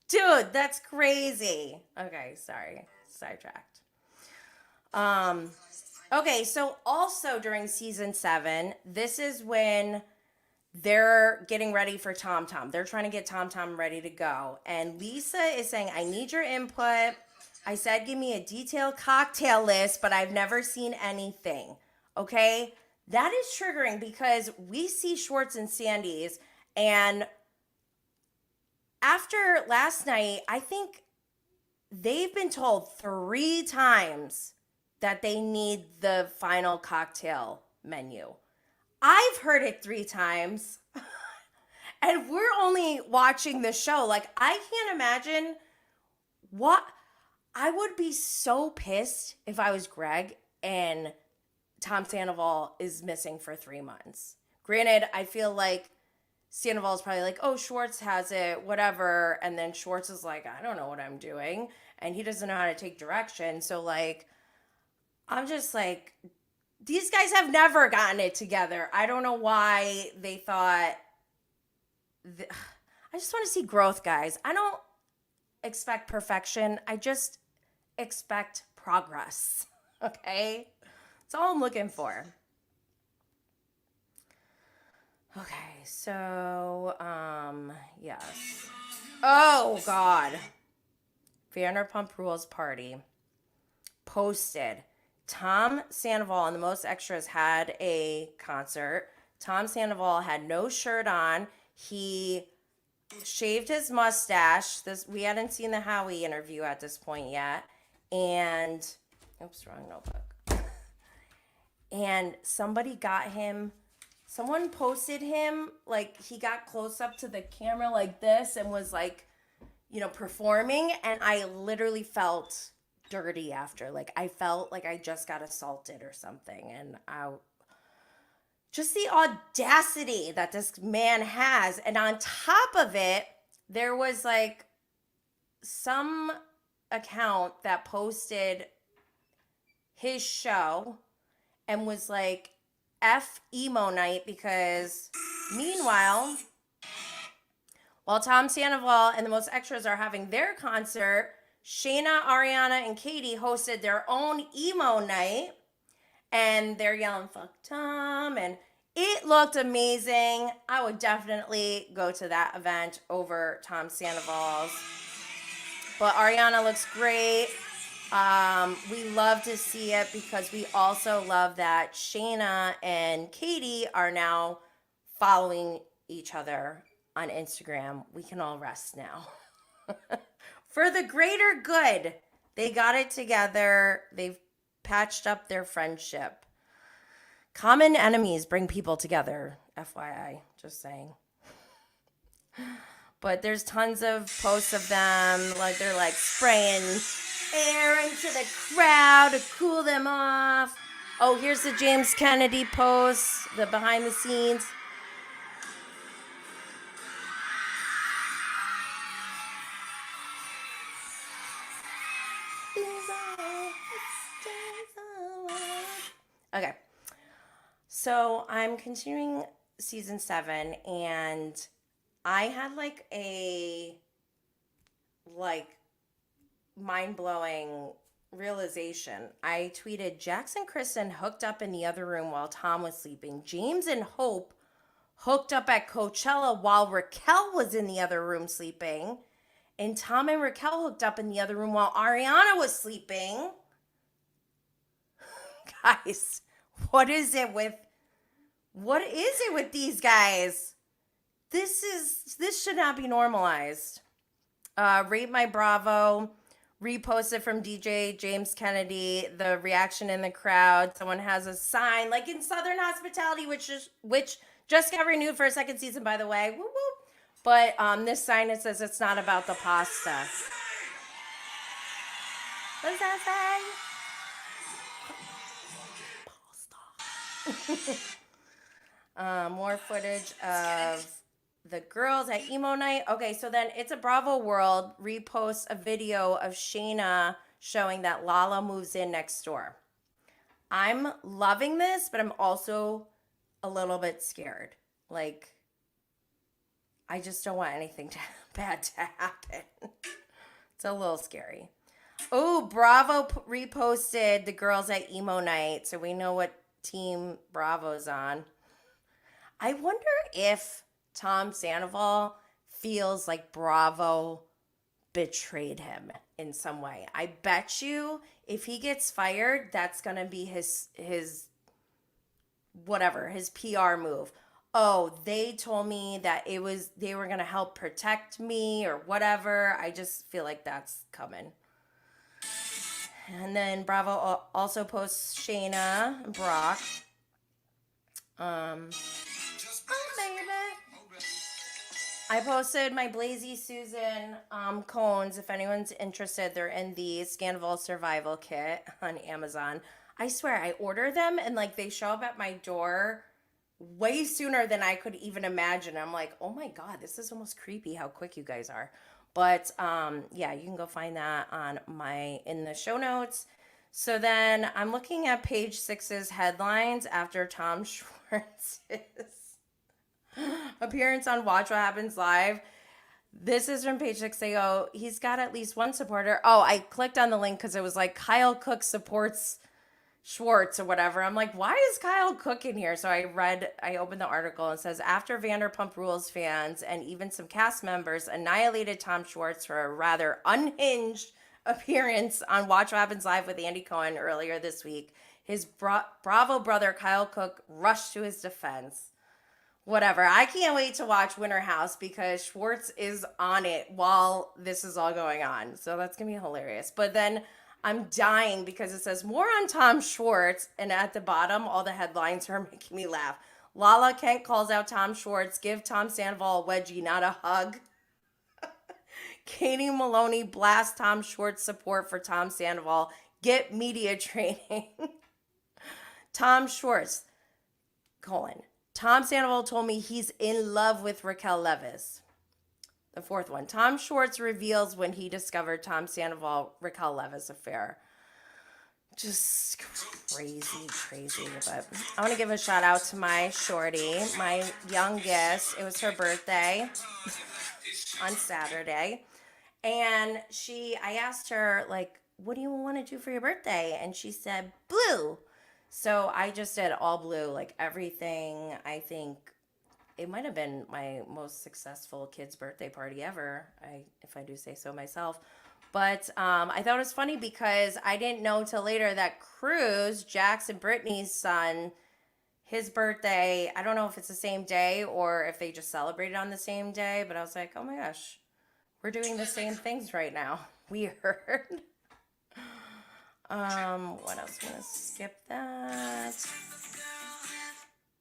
Dude, that's crazy. Okay, sorry. Sidetracked. Okay, so also during season 7, this is when they're getting ready for Tom Tom. They're trying to get Tom Tom ready to go. And Lisa is saying, I need your input. I said, give me a detailed cocktail list, but I've never seen anything. Okay? That is triggering because we see Schwartz and Sandy's, and after last night, I think they've been told 3 times that they need the final cocktail menu. I've heard it 3 times, and we're only watching the show. Like, I can't imagine what I would be so pissed if I was Greg and Tom Sandoval is missing for 3 months. Granted, I feel like Sandoval is probably like, oh, Schwartz has it, whatever. And then Schwartz is like, I don't know what I'm doing. And he doesn't know how to take direction. So, like, I'm just like, these guys have never gotten it together. I don't know why they thought. I just want to see growth, guys. I don't expect perfection. I just expect progress. Okay? That's all I'm looking for. Okay, so, yes. Oh, God. Vanderpump Rules party posted. Tom Sandoval and the Most Extras had a concert. Tom Sandoval had no shirt on. He shaved his mustache. We hadn't seen the Howie interview at this point yet. And, oops, wrong notebook. And someone posted him, like, he got close up to the camera like this and was, like, performing. And I literally felt dirty after. Like, I felt like I just got assaulted or something. And just the audacity that this man has. And on top of it, there was, like, some account that posted his show and was like, F emo night, because meanwhile, while Tom Sandoval and the Most Extras are having their concert, Scheana, Ariana, and Katie hosted their own emo night, and they're yelling, fuck Tom, and it looked amazing. I would definitely go to that event over Tom Sandoval's. But Ariana looks great. We love to see it because we also love that Scheana and Katie are now following each other on Instagram. We can all rest now. For the greater good, they got it together. They've patched up their friendship. Common enemies bring people together, FYI, just saying. But there's tons of posts of them, like they're like spraying air into the crowd to cool them off. Oh, here's the James Kennedy post, the behind the scenes. Okay, so I'm continuing season 7, and I had like a mind-blowing realization. I tweeted, Jax and Kristen hooked up in the other room while Tom was sleeping. James and Hope hooked up at Coachella while Raquel was in the other room sleeping. And Tom and Raquel hooked up in the other room while Ariana was sleeping. Guys, what is it with these guys? This should not be normalized. Rate My Bravo, reposted from DJ James Kennedy, the reaction in the crowd. Someone has a sign, like in Southern Hospitality, which just got renewed for a second season, by the way. Woo woo. But this sign, it says it's not about the pasta. What does that say? Pasta. More footage of the girls at emo night. Okay, so then It's a Bravo World reposts a video of Scheana showing that Lala moves in next door. I'm loving this, but I'm also a little bit scared. Like, I just don't want anything bad to happen. It's a little scary. Oh, Bravo reposted the girls at emo night, so we know what team Bravo's on. I wonder if Tom Sandoval feels like Bravo betrayed him in some way. I bet you if he gets fired, that's going to be his whatever, his PR move. Oh, they told me that they were going to help protect me or whatever. I just feel like that's coming. And then Bravo also posts Scheana and Brock. I posted my Blazy Susan cones. If anyone's interested, they're in the Scandoval Survival Kit on Amazon. I swear, I order them and like they show up at my door way sooner than I could even imagine. I'm like, oh my God, this is almost creepy how quick you guys are. But yeah, you can go find that in the show notes. So then I'm looking at page 6's headlines after Tom Schwartz's appearance on Watch What Happens Live. This is from page 6. They go, he's got at least one supporter. Oh, I clicked on the link because it was like Kyle Cook supports Schwartz or whatever. I'm like, why is Kyle Cook in here? So I opened the article and it says, after Vanderpump Rules fans and even some cast members annihilated Tom Schwartz for a rather unhinged appearance on Watch What Happens Live with Andy Cohen earlier this week, his Bravo brother Kyle Cook rushed to his defense. Whatever. I can't wait to watch Winter House because Schwartz is on it while this is all going on. So that's going to be hilarious. But then I'm dying because it says more on Tom Schwartz. And at the bottom, all the headlines are making me laugh. Lala Kent calls out Tom Schwartz. Give Tom Sandoval a wedgie, not a hug. Katie Maloney blasts Tom Schwartz support for Tom Sandoval. Get media training. Tom Schwartz, Cohen. Tom Sandoval told me he's in love with Raquel Leviss. The fourth one. Tom Schwartz reveals when he discovered Tom Sandoval, Raquel Leviss affair. Just crazy. But I want to give a shout out to my shorty, my youngest. It was her birthday on Saturday. And I asked her, like, what do you want to do for your birthday? And she said, blue. So I just did all blue, like everything. I think it might have been my most successful kid's birthday party ever, if I do say so myself. But I thought it was funny because I didn't know till later that Cruz, Jax and Brittany's son, his birthday, I don't know if it's the same day or if they just celebrated on the same day, but I was like, oh my gosh, we're doing the same things right now. Weird. What else? I'm gonna skip that.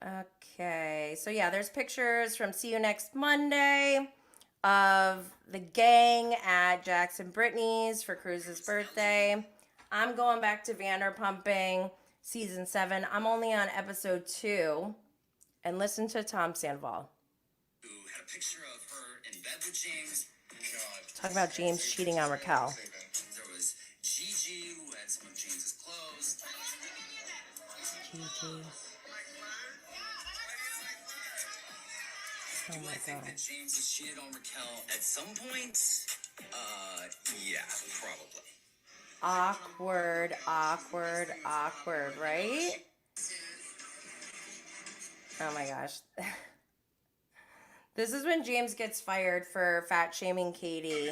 Okay, so yeah, there's pictures from See You Next Monday of the gang at Jackson Brittany's for Cruz's birthday. I'm going back to Vanderpumping season 7. I'm only on episode 2, and listen to Tom Sandoval. Who had a picture of her in bed with James. Talk about James cheating on Raquel. There was Gigi, who had some of James's clothes. Gigi. Oh my I think God. that James has cheated on Raquel at some point? Yeah, probably. Awkward, right? Oh my gosh. This is when James gets fired for fat shaming Katie.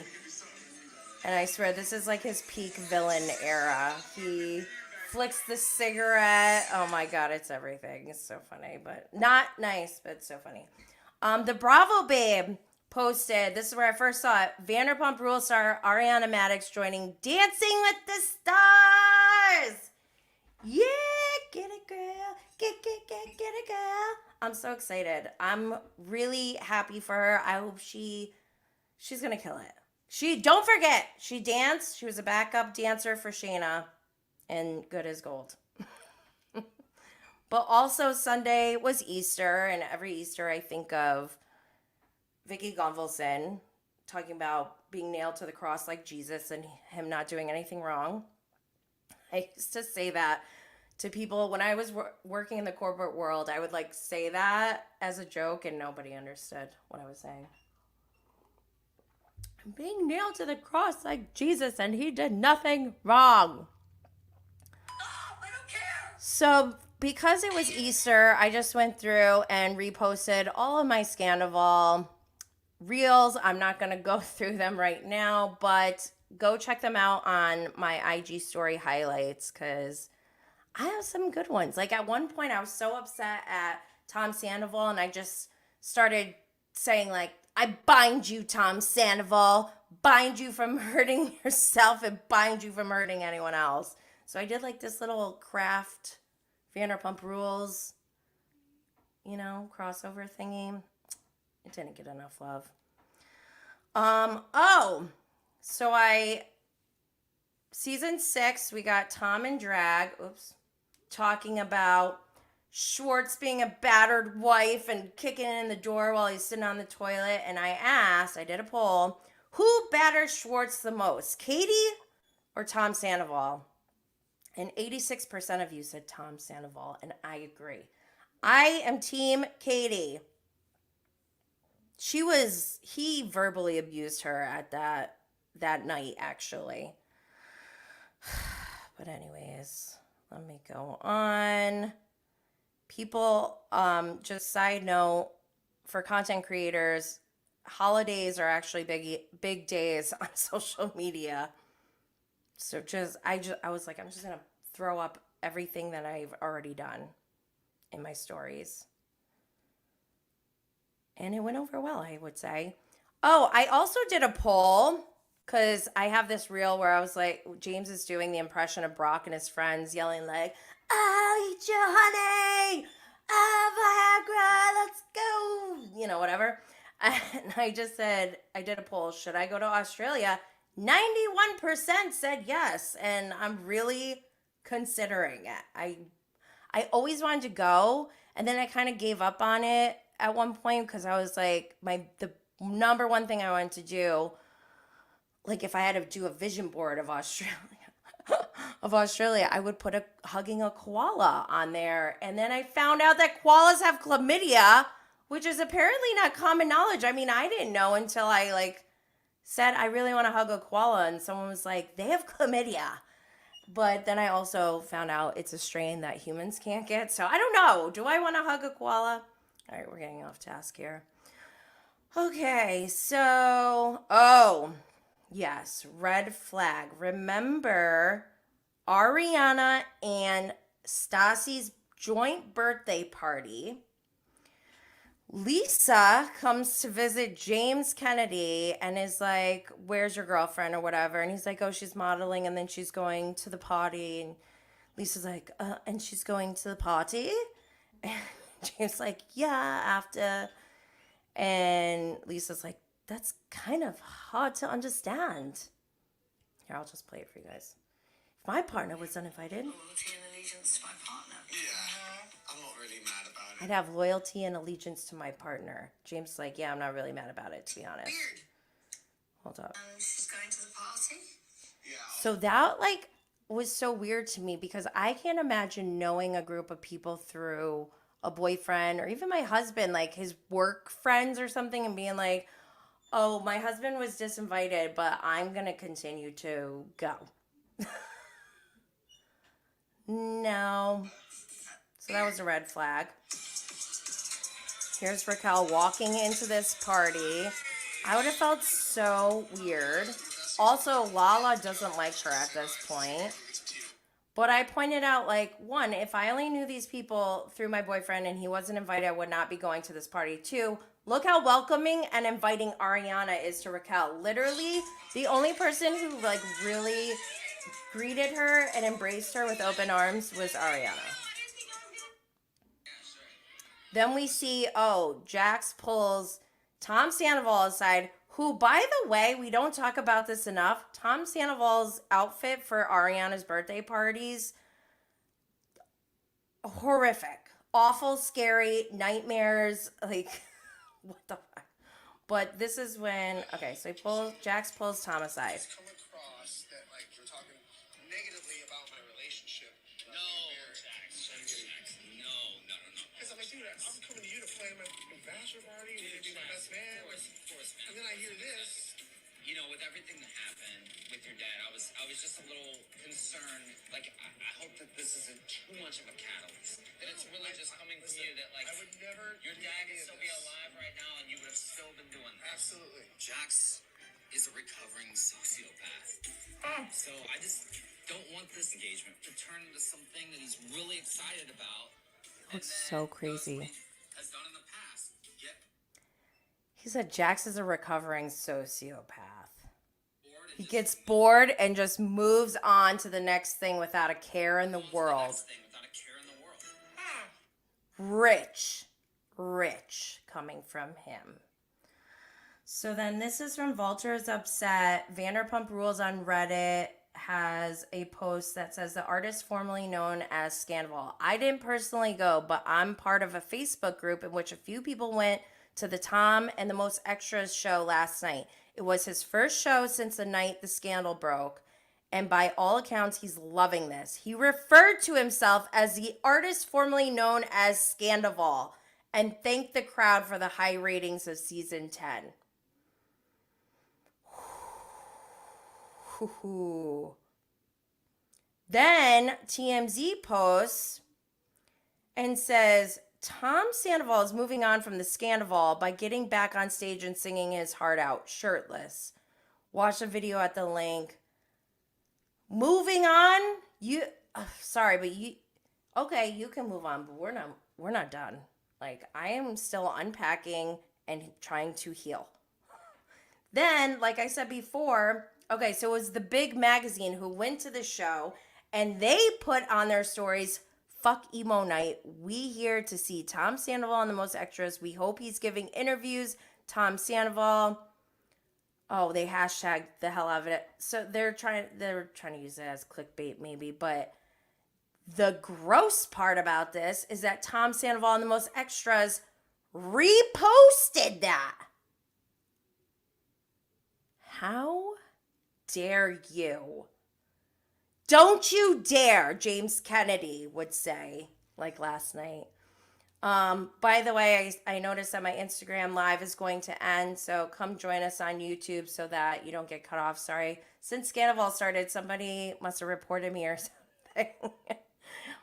And I swear, this is like his peak villain era. He flicks the cigarette. Oh my God, it's everything. It's so funny, but not nice, but so funny. The Bravo Babe posted, this is where I first saw it, Vanderpump Rules star Ariana Madix joining Dancing with the Stars. Yeah, get it, girl. Get it, girl. I'm so excited. I'm really happy for her. I hope she's going to kill it. Don't forget, she danced. She was a backup dancer for Scheana and good as gold. But also Sunday was Easter, and every Easter I think of Vicky Gunvalson talking about being nailed to the cross like Jesus and him not doing anything wrong. I used to say that to people when I was working in the corporate world. I would like say that as a joke and nobody understood what I was saying. I'm being nailed to the cross like Jesus and he did nothing wrong. Oh, I don't care. So because it was Easter, I just went through and reposted all of my Scandoval reels. I'm not going to go through them right now, but go check them out on my IG story highlights because I have some good ones. Like at one point, I was so upset at Tom Sandoval, and I just started saying like, I bind you, Tom Sandoval, bind you from hurting yourself and bind you from hurting anyone else. So I did like this little craft Vanderpump Rules, crossover thingy. It didn't get enough love. So season 6, we got Tom and Drag, talking about Schwartz being a battered wife and kicking in the door while he's sitting on the toilet. And I did a poll, who batters Schwartz the most, Katie or Tom Sandoval? And 86% of you said Tom Sandoval, and I agree. I am team Katie. He verbally abused her at that night, actually. But anyways, let me go on. People, just side note, for content creators, holidays are actually big days on social media. So I was like, I'm just going to throw up everything that I've already done in my stories. And it went over well, I would say. Oh, I also did a poll because I have this reel where I was like, James is doing the impression of Brock and his friends yelling like, I'll eat your honey, Viagra, let's go, whatever. And I just said, I did a poll, should I go to Australia? 91% said yes, and I'm really considering it. I always wanted to go, and then I kind of gave up on it at one point because I was like, the number one thing I wanted to do, like if I had to do a vision board of Australia, I would put hugging a koala on there, and then I found out that koalas have chlamydia, which is apparently not common knowledge. I mean, I didn't know until I said I really want to hug a koala, and someone was like, they have chlamydia. But then I also found out it's a strain that humans can't get. So I don't know. Do I want to hug a koala? All right, we're getting off task here. Okay, so, yes, red flag. Remember Ariana and Stassi's joint birthday party. Lisa comes to visit James Kennedy and is like, where's your girlfriend or whatever? And he's like, oh, she's modeling and then she's going to the party. And Lisa's like, and she's going to the party? And James like, yeah, after. And Lisa's like, that's kind of hard to understand. Here, I'll just play it for you guys. If my partner was uninvited, Loyalty and allegiance to my partner. Yeah, I'm not really mad about it. I'd have loyalty and allegiance to my partner. James is like, yeah, I'm not really mad about it, to be honest. Weird. Hold up. She's going to the party? Yeah. So that was so weird to me because I can't imagine knowing a group of people through a boyfriend or even my husband, like his work friends or something, and being like, oh, my husband was disinvited, but I'm going to continue to go. No. So that was a red flag. Here's Raquel walking into this party. I would have felt so weird. Also, Lala doesn't like her at this point. But I pointed out, one, if I only knew these people through my boyfriend and he wasn't invited, I would not be going to this party. 2, look how welcoming and inviting Ariana is to Raquel. Literally, the only person who, really greeted her and embraced her with open arms was Ariana. Then we see, Jax pulls Tom Sandoval aside, who, by the way, we don't talk about this enough. Tom Sandoval's outfit for Ariana's birthday parties, horrific. Awful, scary, nightmares, what the fuck? But this is when, so Jax pulls Tom aside. Come across that, you're talking negatively about my relationship. No, no. Because I'm like, dude, I'm coming to you to plan my bachelor party, you're gonna be my best man. And then I hear this. with everything that happened with your dad, I was just a little concerned. Like, I hope that this isn't too much of a catalyst. That it's really just coming from you. That, like, I would never. your dad could still be alive right now, and you would have still been doing this. Absolutely. Jax is a recovering sociopath. So I just don't want this engagement to turn into something that he's really excited about. Looks so crazy. Has done in the past. He said Jax is a recovering sociopath. He gets bored and just moves on to the next thing without a care in the world. Rich coming from him. So then this is from Vulture's Upset. Vanderpump Rules on Reddit has a post that says the artist formerly known as Scandoval. I didn't personally go, but I'm part of a Facebook group in which a few people went to the Tom and the Most Extras show last night. It was his first show since the night the scandal broke, and by all accounts, he's loving this. He referred to himself as the artist formerly known as Scandoval and thanked the crowd for the high ratings of season 10. Then TMZ posts and says, Tom Sandoval is moving on from the Scandoval by getting back on stage and singing his heart out, shirtless. Watch the video at the link. Moving on? Sorry, but okay, you can move on, but we're not done. Like, I am still unpacking and trying to heal. Then, like I said before, okay, so it was the big magazine who went to the show and they put on their stories, fuck emo night. We here to see Tom Sandoval on the Most Extras. We hope he's giving interviews. Tom Sandoval. Oh, they hashtagged the hell out of it. So they're trying to use it as clickbait maybe, but the gross part about this is that Tom Sandoval on the Most Extras reposted that. How dare you? Don't you dare, James Kennedy would say, like last night. By the way, I noticed that my Instagram live is going to end, so come join us on YouTube so that you don't get cut off. Sorry. Since Scandoval started, somebody must have reported me or something.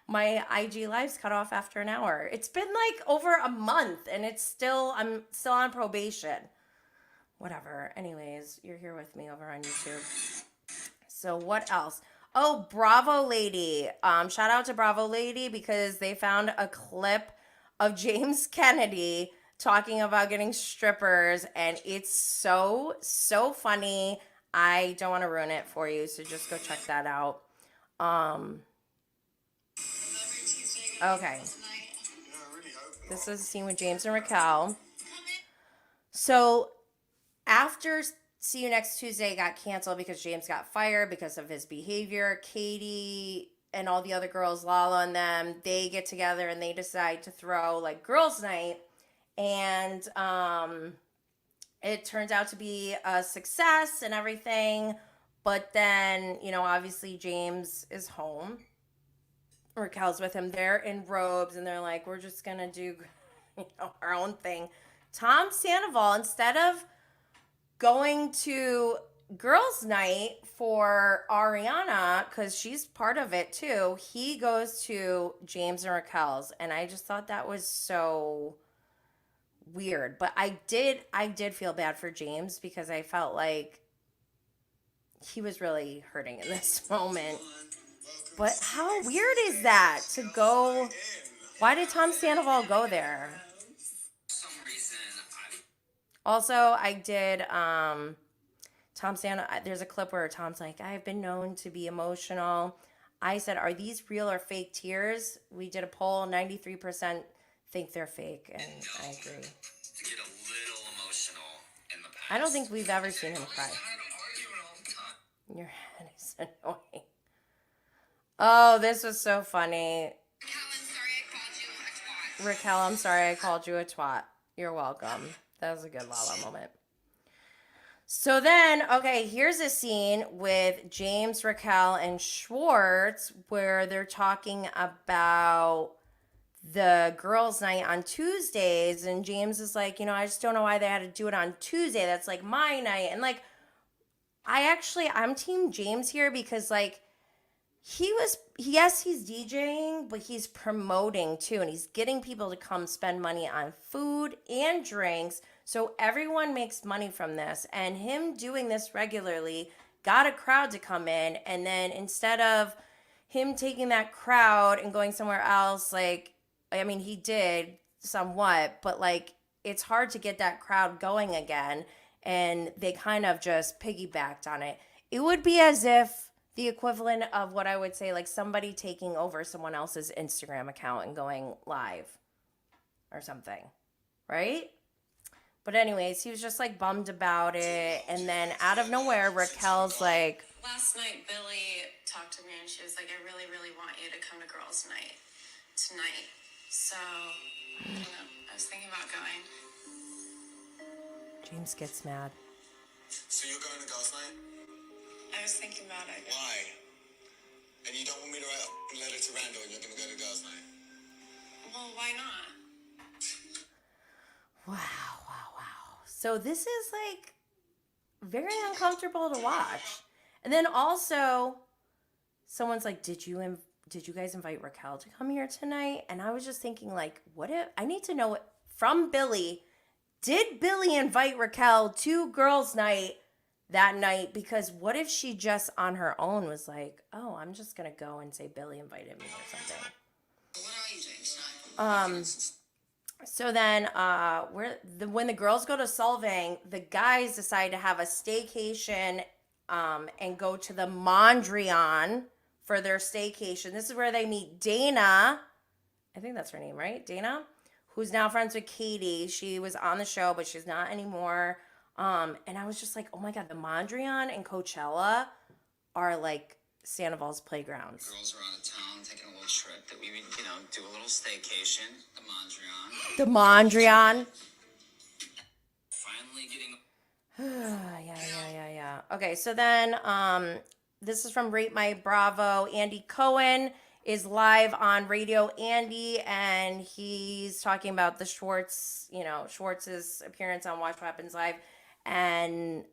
My IG live's cut off after an hour. It's been like over a month, and I'm still on probation. Whatever. Anyways, you're here with me over on YouTube. So what else? Oh, Bravo Lady. Shout out to Bravo Lady because they found a clip of James Kennedy talking about getting strippers, and it's so funny. I don't want to ruin it for you, so just go check that out. Okay. This is a scene with James and Raquel. So after See You Next Tuesday got canceled because James got fired because of his behavior, Katie and all the other girls, Lala and them, they get together and they decide to throw like girls' night. And it turns out to be a success and everything. But then, obviously James is home. Raquel's with him. They're in robes and they're like, we're just going to do our own thing. Tom Sandoval, instead of going to girls' night for Ariana, because she's part of it too, he goes to James and Raquel's, and I just thought that was so weird. But I did feel bad for James because I felt like he was really hurting in this moment. But how weird is that to go? Why did Tom Sandoval go there? Also, I did, Tom Sandoval, there's a clip where Tom's like, I've been known to be emotional. I said, are these real or fake tears? We did a poll, 93% think they're fake, and I agree. To get a little emotional in the past. I don't think we've ever seen him cry. Your head is annoying. Oh, this was so funny. Raquel, I'm sorry I called you a twat. You're welcome. That was a good Lala moment. So then, okay, here's a scene with James, Raquel, and Schwartz where they're talking about the girls' night on Tuesdays. And James is like, I just don't know why they had to do it on Tuesday. That's like my night. And like, I'm Team James here because like he's DJing, but he's promoting too, and he's getting people to come spend money on food and drinks. So everyone makes money from this. And him doing this regularly got a crowd to come in. And then instead of him taking that crowd and going somewhere else, like, I mean, he did somewhat, but like, it's hard to get that crowd going again. And they kind of just piggybacked on it. It would be as if the equivalent of what I would say, like somebody taking over someone else's Instagram account and going live or something, right? But anyways, he was just like bummed about it. And then out of nowhere, Raquel's like, last night, Billy talked to me and she was like, I really, really want you to come to girls' night tonight. So, I don't know. I was thinking about going. James gets mad. So you're going to girls' night? I was thinking about it. Why? And you don't want me to write a letter to Randall and you're going to go to girls' night? Well, why not? Wow. So this is like very uncomfortable to watch. And then also someone's like, did you guys invite Raquel to come here tonight? And I was just thinking like, what if I need to know from Billy, did Billy invite Raquel to girls' night that night? Because what if she just on her own was like, oh, I'm just going to go and say Billy invited me or something. What are you doing tonight? So then when the girls go to Solvang, the guys decide to have a staycation and go to the Mondrian for their staycation. This is where they meet Dana. I think that's her name, right? Dana, who's now friends with Katie. She was on the show, but she's not anymore. And I was just like, oh my God, the Mondrian and Coachella are like Sandoval's playgrounds. Girls are out of town taking a little trip that we would, do a little staycation. The Mondrian. The Mondrian. Finally getting. Yeah. Okay, so then this is from Rate My Bravo. Andy Cohen is live on Radio Andy, and he's talking about the Schwartz's appearance on Watch What Happens Live. And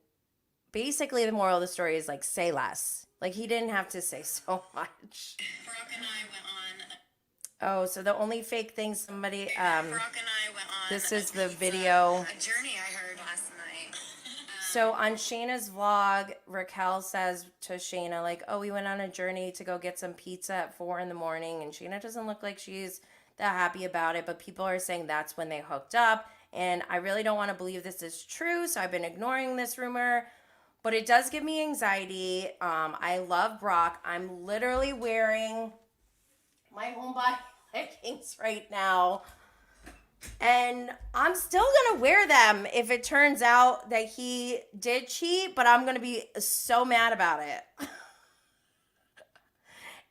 basically the moral of the story is like, say less. Like, he didn't have to say so much. Brock and I went on. Oh, so the only fake thing somebody Brock and I went on. This is the video. A journey I heard last night. So on Scheana's vlog, Raquel says to Scheana, like, oh, we went on a journey to go get some pizza at 4 a.m. And Scheana doesn't look like she's that happy about it, but people are saying that's when they hooked up. And I really don't want to believe this is true, so I've been ignoring this rumor. But it does give me anxiety. I love Brock. I'm literally wearing my homebody leggings right now. And I'm still going to wear them if it turns out that he did cheat, but I'm going to be so mad about it.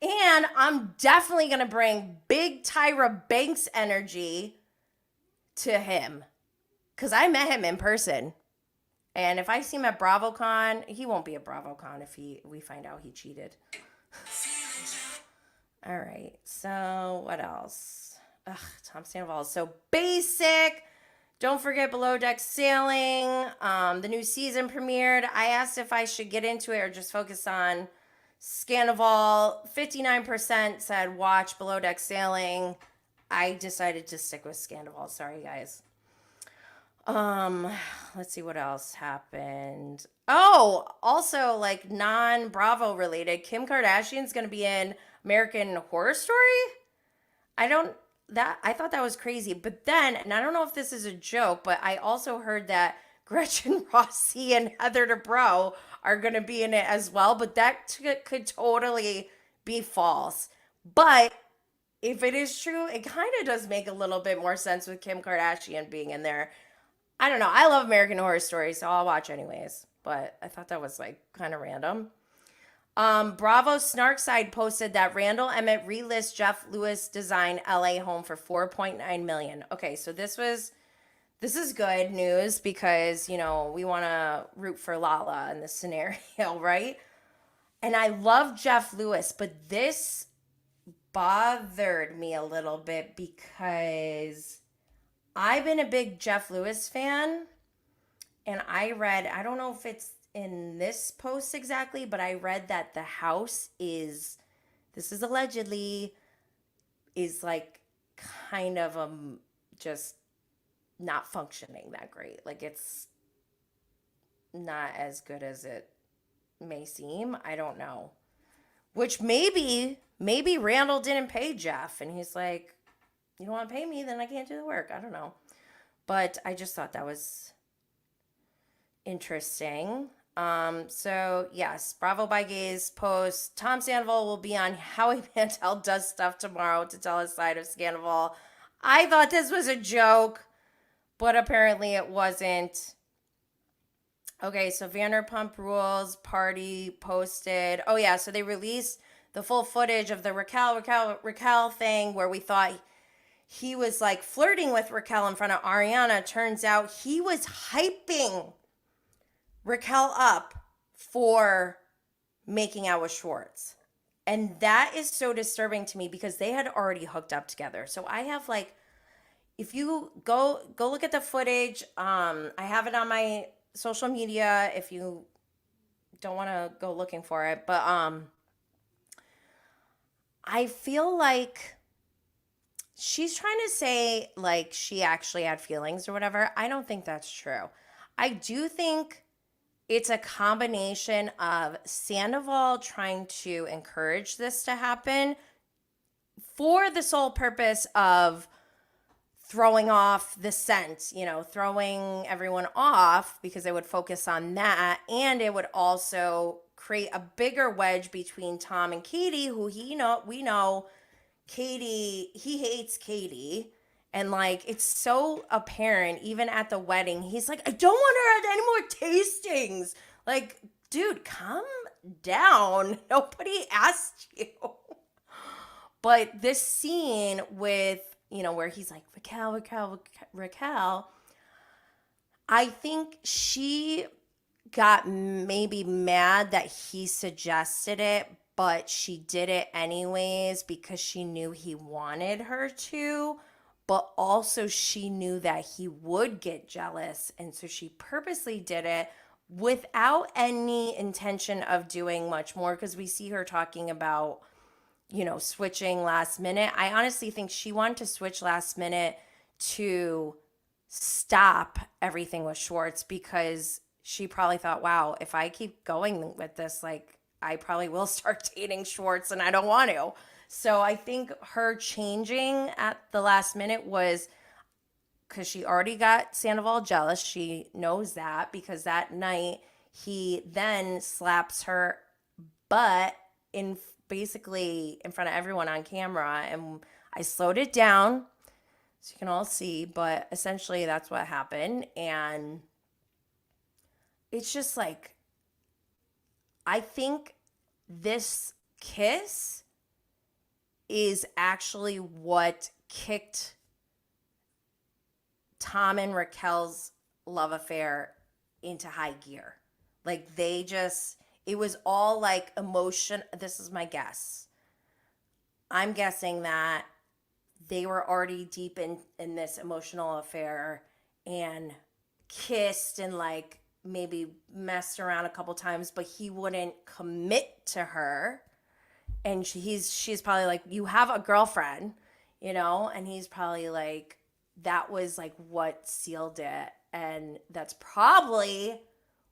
And I'm definitely going to bring big Tyra Banks energy to him, because I met him in person. And if I see him at BravoCon, he won't be at BravoCon if we find out he cheated. All right, so what else? Tom Sandoval is so basic. Don't forget Below Deck Sailing. The new season premiered. I asked if I should get into it or just focus on Scandoval. 59% said watch Below Deck Sailing. I decided to stick with Scandoval. Sorry, guys. Let's see what else happened. Oh, also like non-Bravo related, Kim Kardashian's going to be in American Horror Story. I thought that was crazy. But then, and I don't know if this is a joke, but I also heard that Gretchen Rossi and Heather Dubrow are going to be in it as well. But that could totally be false. But if it is true, it kind of does make a little bit more sense with Kim Kardashian being in there. I don't know. I love American Horror Story, so I'll watch anyways. But I thought that was like kind of random. Bravo Snarkside posted that Randall Emmett relists Jeff Lewis design LA home for $4.9 million. Okay, so this is good news because, we want to root for Lala in this scenario, right? And I love Jeff Lewis, but this bothered me a little bit because I've been a big Jeff Lewis fan, and I don't know if in this post exactly, but I read that the house is, this is allegedly, is like kind of just not functioning that great. Like it's not as good as it may seem. I don't know. Which maybe Randall didn't pay Jeff and he's like, you don't want to pay me, then I can't do the work. I don't know. But I just thought that was interesting. So yes, Bravo by Gays post, Tom Sandoval will be on Howie Mandel Does Stuff tomorrow to tell his side of Scandoval. I thought this was a joke, but apparently it wasn't. Okay, so Vanderpump Rules party posted. Oh yeah, so they released the full footage of the Raquel thing where we thought he was like flirting with Raquel in front of Ariana. Turns out he was hyping Raquel up for making out with Schwartz. And that is so disturbing to me because they had already hooked up together. So I have like, if you go look at the footage, I have it on my social media if you don't want to go looking for it. But I feel like she's trying to say like she actually had feelings or whatever. I don't think that's true. I do think it's a combination of Sandoval trying to encourage this to happen for the sole purpose of throwing off the scent, throwing everyone off because it would focus on that. And it would also create a bigger wedge between Tom and Katie, who we know Katie, he hates Katie. And like, it's so apparent, even at the wedding, he's like, I don't want her at any more tastings. Like, dude, calm down. Nobody asked you. But this scene with, where he's like, Raquel, I think she got maybe mad that he suggested it, but she did it anyways because she knew he wanted her to. But also she knew that he would get jealous. And so she purposely did it without any intention of doing much more because we see her talking about, switching last minute. I honestly think she wanted to switch last minute to stop everything with Schwartz because she probably thought, wow, if I keep going with this, like I probably will start dating Schwartz and I don't want to. So I think her changing at the last minute was because she already got Sandoval jealous. She knows that because that night he then slaps her butt basically in front of everyone on camera. And I slowed it down so you can all see, but essentially that's what happened. And it's just like, I think this kiss is actually what kicked Tom and Raquel's love affair into high gear. Like it was all like emotion. This is my guess. I'm guessing that they were already deep in this emotional affair and kissed and like maybe messed around a couple times, but he wouldn't commit to her. And she's probably like, you have a girlfriend, and he's probably like, that was like what sealed it. And that's probably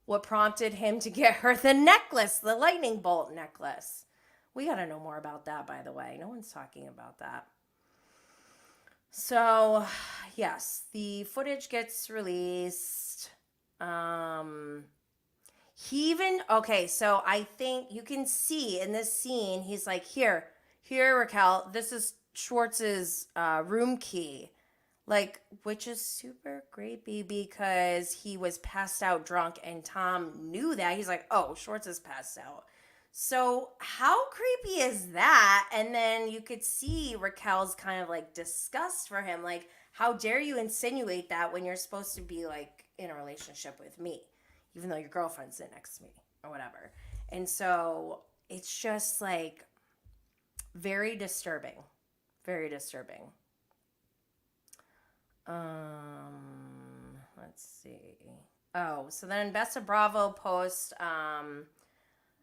what prompted him to get her the necklace, the lightning bolt necklace. We got to know more about that, by the way. No one's talking about that. So, yes, the footage gets released. So I think you can see in this scene, he's like, here, Raquel, this is Schwartz's room key. Like, which is super creepy because he was passed out drunk and Tom knew that. He's like, oh, Schwartz is passed out. So how creepy is that? And then you could see Raquel's kind of like disgust for him. Like, how dare you insinuate that when you're supposed to be like in a relationship with me, even though your girlfriend's sitting next to me or whatever. And so it's just like very disturbing, very disturbing. Let's see. Oh, so then Best of Bravo post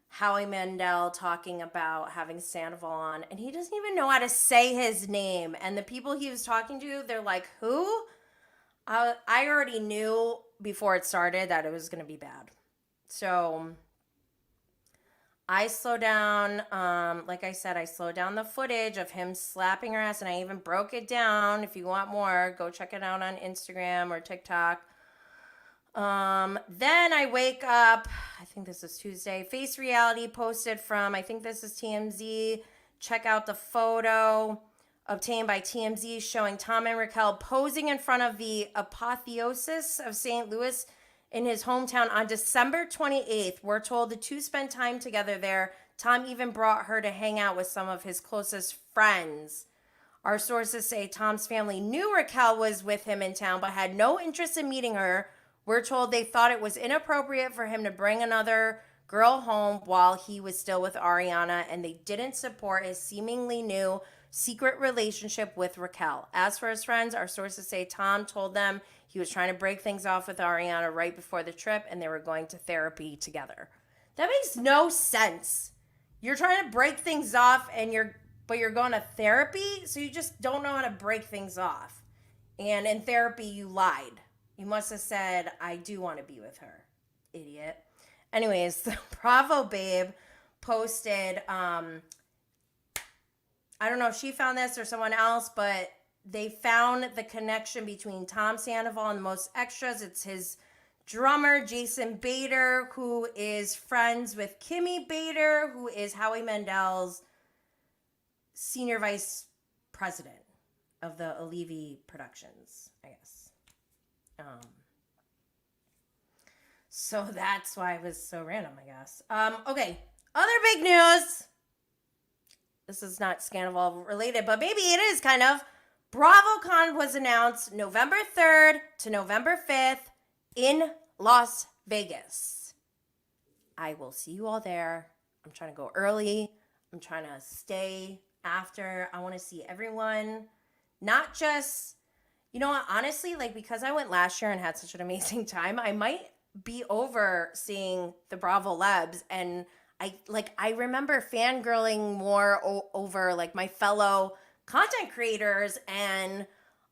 Howie Mandel talking about having Sandoval on, and he doesn't even know how to say his name. And the people he was talking to, they're like, who? I already knew before it started that it was going to be bad. So I slowed down, like I said, I slowed down the footage of him slapping her ass, and I even broke it down. If you want more, go check it out on Instagram or TikTok. Then I wake up, I think this is Tuesday, Face Reality posted from, I think this is TMZ. Check out the photo obtained by TMZ showing Tom and Raquel posing in front of the apotheosis of St. Louis in his hometown on December 28th. We're told the two spent time together there. Tom even brought her to hang out with some of his closest friends. Our sources say Tom's family knew Raquel was with him in town but had no interest in meeting her. We're told they thought it was inappropriate for him to bring another girl home while he was still with Ariana, and they didn't support his seemingly new secret relationship with Raquel. As for his friends, our sources say Tom told them he was trying to break things off with Ariana right before the trip, and they were going to therapy together. That makes no sense. You're trying to break things off, but you're going to therapy, so you just don't know how to break things off. And in therapy, you lied. You must have said, I do want to be with her. Idiot. Anyways, the Bravo babe posted, I don't know if she found this or someone else, but they found the connection between Tom Sandoval and the Most Extras. It's his drummer, Jason Bader, who is friends with Kimmy Bader, who is Howie Mandel's senior vice president of the Leviss Productions, I guess. So that's why it was so random, I guess. Okay, other big news. This is not Scandoval related, but maybe it is kind of. BravoCon was announced November 3rd to November 5th in Las Vegas. I will see you all there. I'm trying to go early. I'm trying to stay after. I want to see everyone. Not just, you know what, honestly, like because I went last year and had such an amazing time, I might be over seeing the Bravo Lebs, and I remember fangirling more over like my fellow content creators and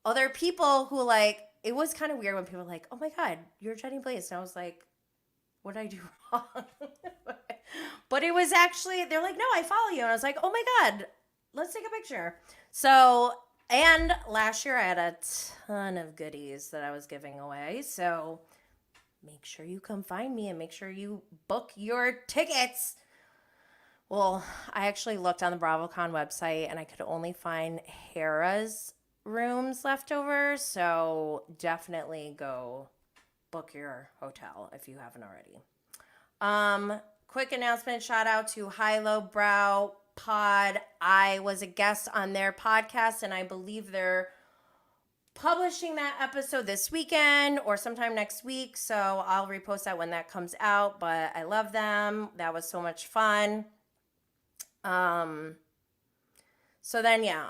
other people who like, it was kind of weird when people were like, oh my God, you're Jenny Blaze. And I was like, what did I do wrong? But it was actually, they're like, no, I follow you. And I was like, oh my God, let's take a picture. So, and last year I had a ton of goodies that I was giving away. So make sure you come find me and make sure you book your tickets. Well, I actually looked on the BravoCon website and I could only find Hera's rooms left over. So definitely go book your hotel if you haven't already. Quick announcement, shout out to High Low Brow Pod. I was a guest on their podcast and I believe they're publishing that episode this weekend or sometime next week. So I'll repost that when that comes out, but I love them. That was so much fun. So then, yeah,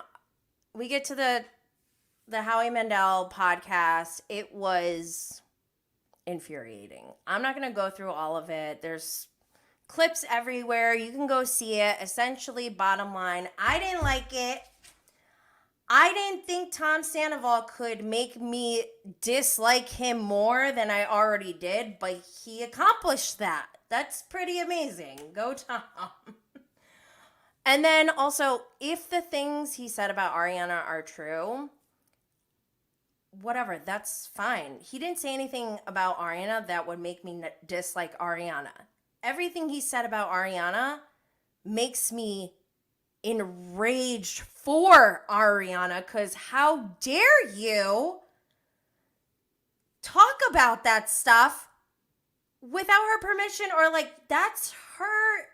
we get to the Howie Mandel podcast. It was infuriating. I'm not going to go through all of it. There's clips everywhere. You can go see it. Essentially, bottom line, I didn't like it. I didn't think Tom Sandoval could make me dislike him more than I already did, but he accomplished that. That's pretty amazing. Go Tom. And then also, if the things he said about Ariana are true, whatever, that's fine. He didn't say anything about Ariana that would make me dislike Ariana. Everything he said about Ariana makes me enraged for Ariana, because how dare you talk about that stuff without her permission, or like that's her.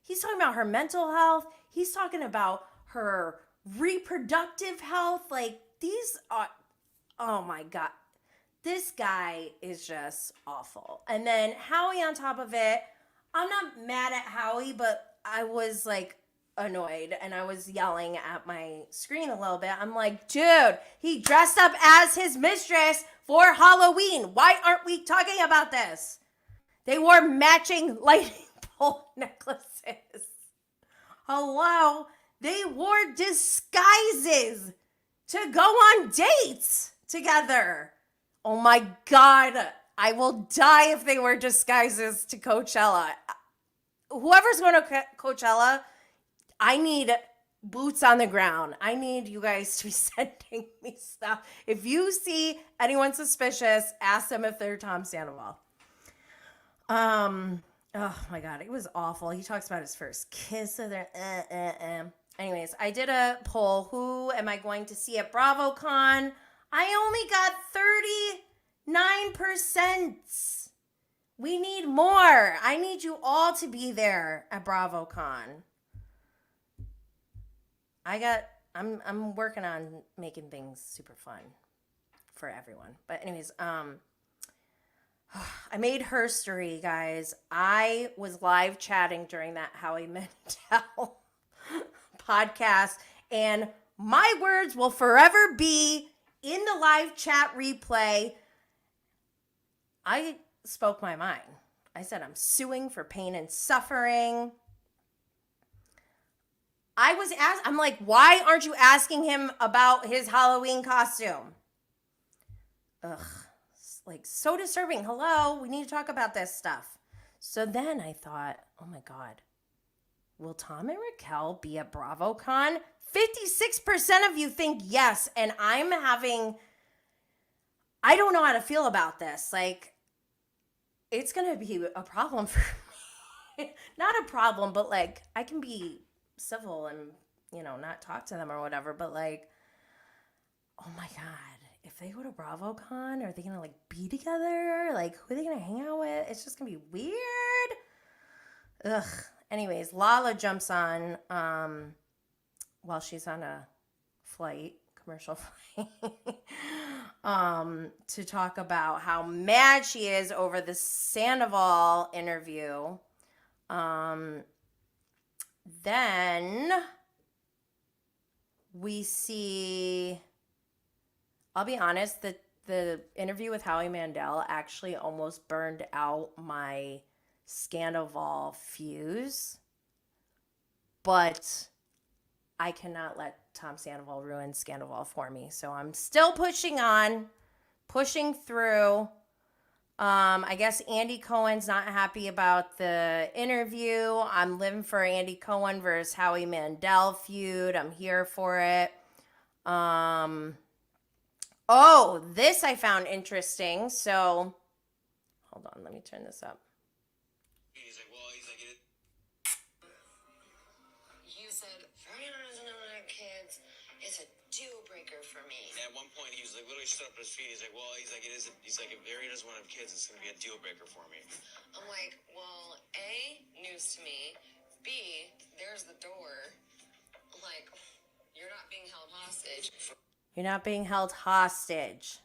He's talking about her mental health. He's talking about her reproductive health. Like these are, oh my God, this guy is just awful. And then Howie on top of it. I'm not mad at Howie, but I was like, annoyed and I was yelling at my screen a little bit. I'm like, dude, he dressed up as his mistress for Halloween. Why aren't we talking about this? They wore matching lightning bolt necklaces. Hello? They wore disguises to go on dates together. Oh my God. I will die if they wear disguises to Coachella. Whoever's going to Coachella, I need boots on the ground. I need you guys to be sending me stuff. If you see anyone suspicious, ask them if they're Tom Sandoval. Oh my God, it was awful. He talks about his first kiss. So Anyways, I did a poll. Who am I going to see at BravoCon? I only got 39%. We need more. I need you all to be there at BravoCon. I'm working on making things super fun for everyone. But anyways, I made herstory, guys. I was live chatting during that Howie Mandel podcast, and my words will forever be in the live chat replay. I spoke my mind. I said I'm suing for pain and suffering. I'm like, why aren't you asking him about his Halloween costume? Ugh. Like, so disturbing. Hello, we need to talk about this stuff. So then I thought, oh my God, will Tom and Raquel be at BravoCon? 56% of you think yes, and I don't know how to feel about this. Like, it's going to be a problem for me. Not a problem, but like, I can be civil and, not talk to them or whatever, but like, oh my God. If they go to BravoCon, are they going to like be together? Like, who are they going to hang out with? It's just going to be weird. Ugh. Anyways, Lala jumps on while she's on a commercial flight, to talk about how mad she is over the Sandoval interview. Then we see... I'll be honest, the interview with Howie Mandel actually almost burned out my Scandoval fuse. But I cannot let Tom Sandoval ruin Scandoval for me. So I'm still pushing through. I guess Andy Cohen's not happy about the interview. I'm living for Andy Cohen versus Howie Mandel feud. I'm here for it. Oh, this I found interesting. So, hold on, let me turn this up. He's like, You said, Fernando doesn't have kids. It's a deal breaker for me. at one point he was like literally stood up at his feet. He's like, if Ari doesn't want to have kids, it's gonna be a deal breaker for me. I'm like, well, A, news to me. B, there's the door. Like, you're not being held hostage. You're not being held hostage.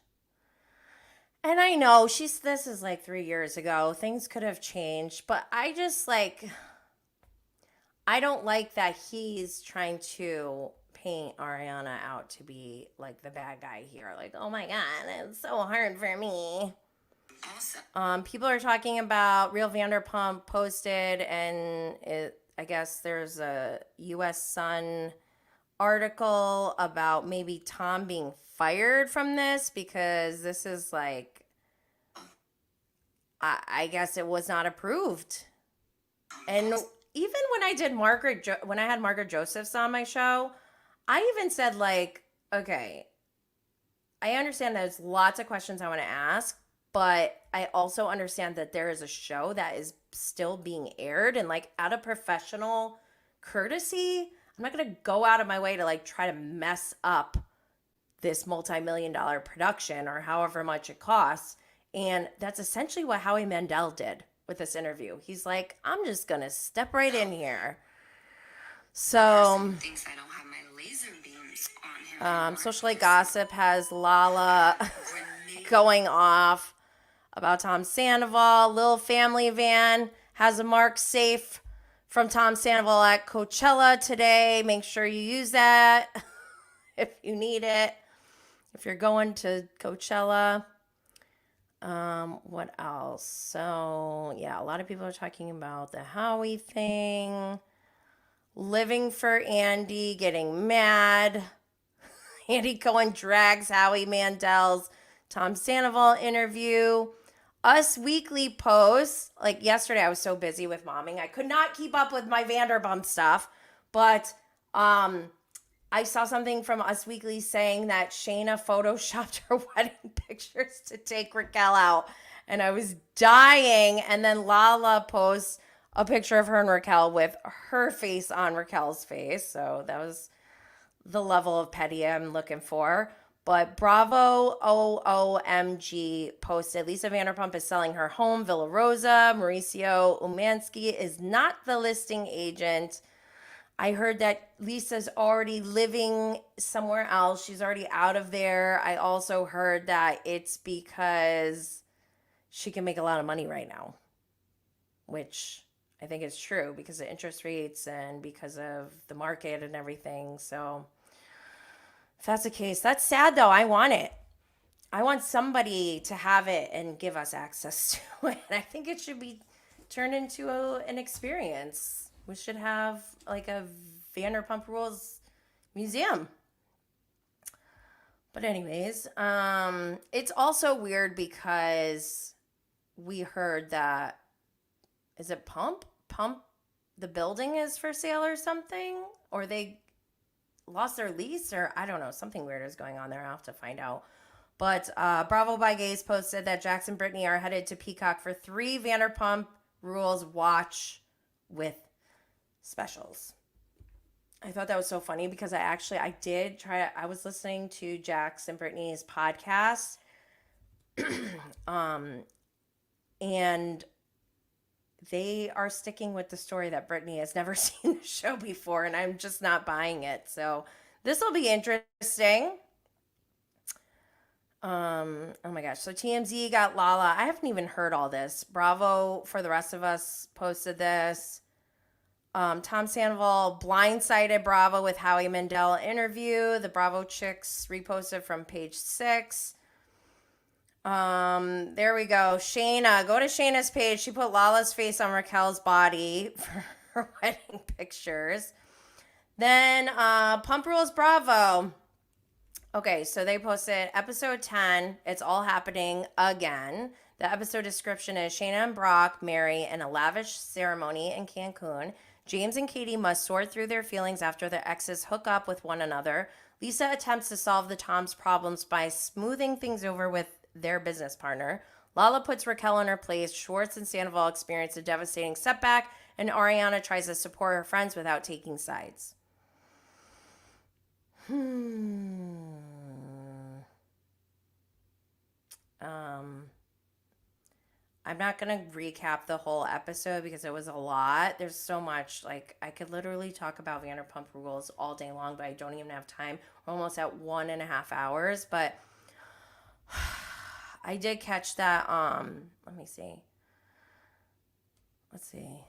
And I know this is like 3 years ago. Things could have changed, but I just I don't like that he's trying to paint Ariana out to be like the bad guy here. Like, oh my God, it's so hard for me. Awesome. People are talking about Real Vanderpump posted, and I guess there's a U.S. Sun article about maybe Tom being fired from this because this is like, I guess it was not approved. And even when I did when I had Margaret Josephs on my show, I even said like, okay, I understand there's lots of questions I want to ask, but I also understand that there is a show that is still being aired, and like out of professional courtesy, I'm not going to go out of my way to like try to mess up this multi-million-dollar production or however much it costs. And that's essentially what Howie Mandel did with this interview. He's like, I'm just going to step right in here. So, Thinks I don't have my laser beams on him. Socialite Gossip has Lala going off about Tom Sandoval. Lil Family Van has a mark safe from Tom Sandoval at Coachella today. Make sure you use that if you need it. If you're going to Coachella. What else? So, yeah, a lot of people are talking about the Howie thing. Living for Andy, getting mad. Andy Cohen drags Howie Mandel's Tom Sandoval interview. Us Weekly posts, like yesterday I was so busy with momming, I could not keep up with my Vanderpump stuff, but I saw something from Us Weekly saying that Scheana photoshopped her wedding pictures to take Raquel out, and I was dying. And then Lala posts a picture of her and Raquel with her face on Raquel's face, so that was the level of petty I'm looking for. But Bravo OOMG posted, Lisa Vanderpump is selling her home, Villa Rosa. Mauricio Umansky is not the listing agent. I heard that Lisa's already living somewhere else. She's already out of there. I also heard that it's because she can make a lot of money right now, which I think is true because of interest rates and because of the market and everything. So if that's the case, that's sad though. I want it. I want somebody to have it and give us access to it. And I think it should be turned into an experience. We should have like a Vanderpump Rules museum. But anyways, it's also weird because we heard that, is it Pump, the building is for sale or something? Or they lost their lease, or I don't know, something weird is going on there. I'll have to find out. But Bravo by Gays posted that Jax and Brittany are headed to Peacock for 3 Vanderpump Rules watch with specials. I thought that was so funny because I did try to, I was listening to Jax and Brittany's podcast and they are sticking with the story that Brittany has never seen the show before, and I'm just not buying it. So this will be interesting. Oh my gosh. So TMZ got Lala. I haven't even heard all this. Bravo for the rest of us posted this. Tom Sandoval blindsided Bravo with Howie Mandel interview. The Bravo chicks reposted from page 6. There we go. Scheana, go to Scheana's page. She put Lala's face on Raquel's body for her wedding pictures. Then Pump Rules Bravo. Okay, so they posted episode 10. It's all happening again. The episode description is Scheana and Brock marry in a lavish ceremony in Cancun. James and Katie must sort through their feelings after their exes hook up with one another. Lisa attempts to solve the Tom's problems by smoothing things over with their business partner. Lala puts Raquel in her place. Schwartz and Sandoval experience a devastating setback, and Ariana tries to support her friends without taking sides. I'm not going to recap the whole episode because it was a lot. There's so much. Like, I could literally talk about Vanderpump Rules all day long, but I don't even have time. We're almost at 1.5 hours, but I did catch that. Let me see. Let's see.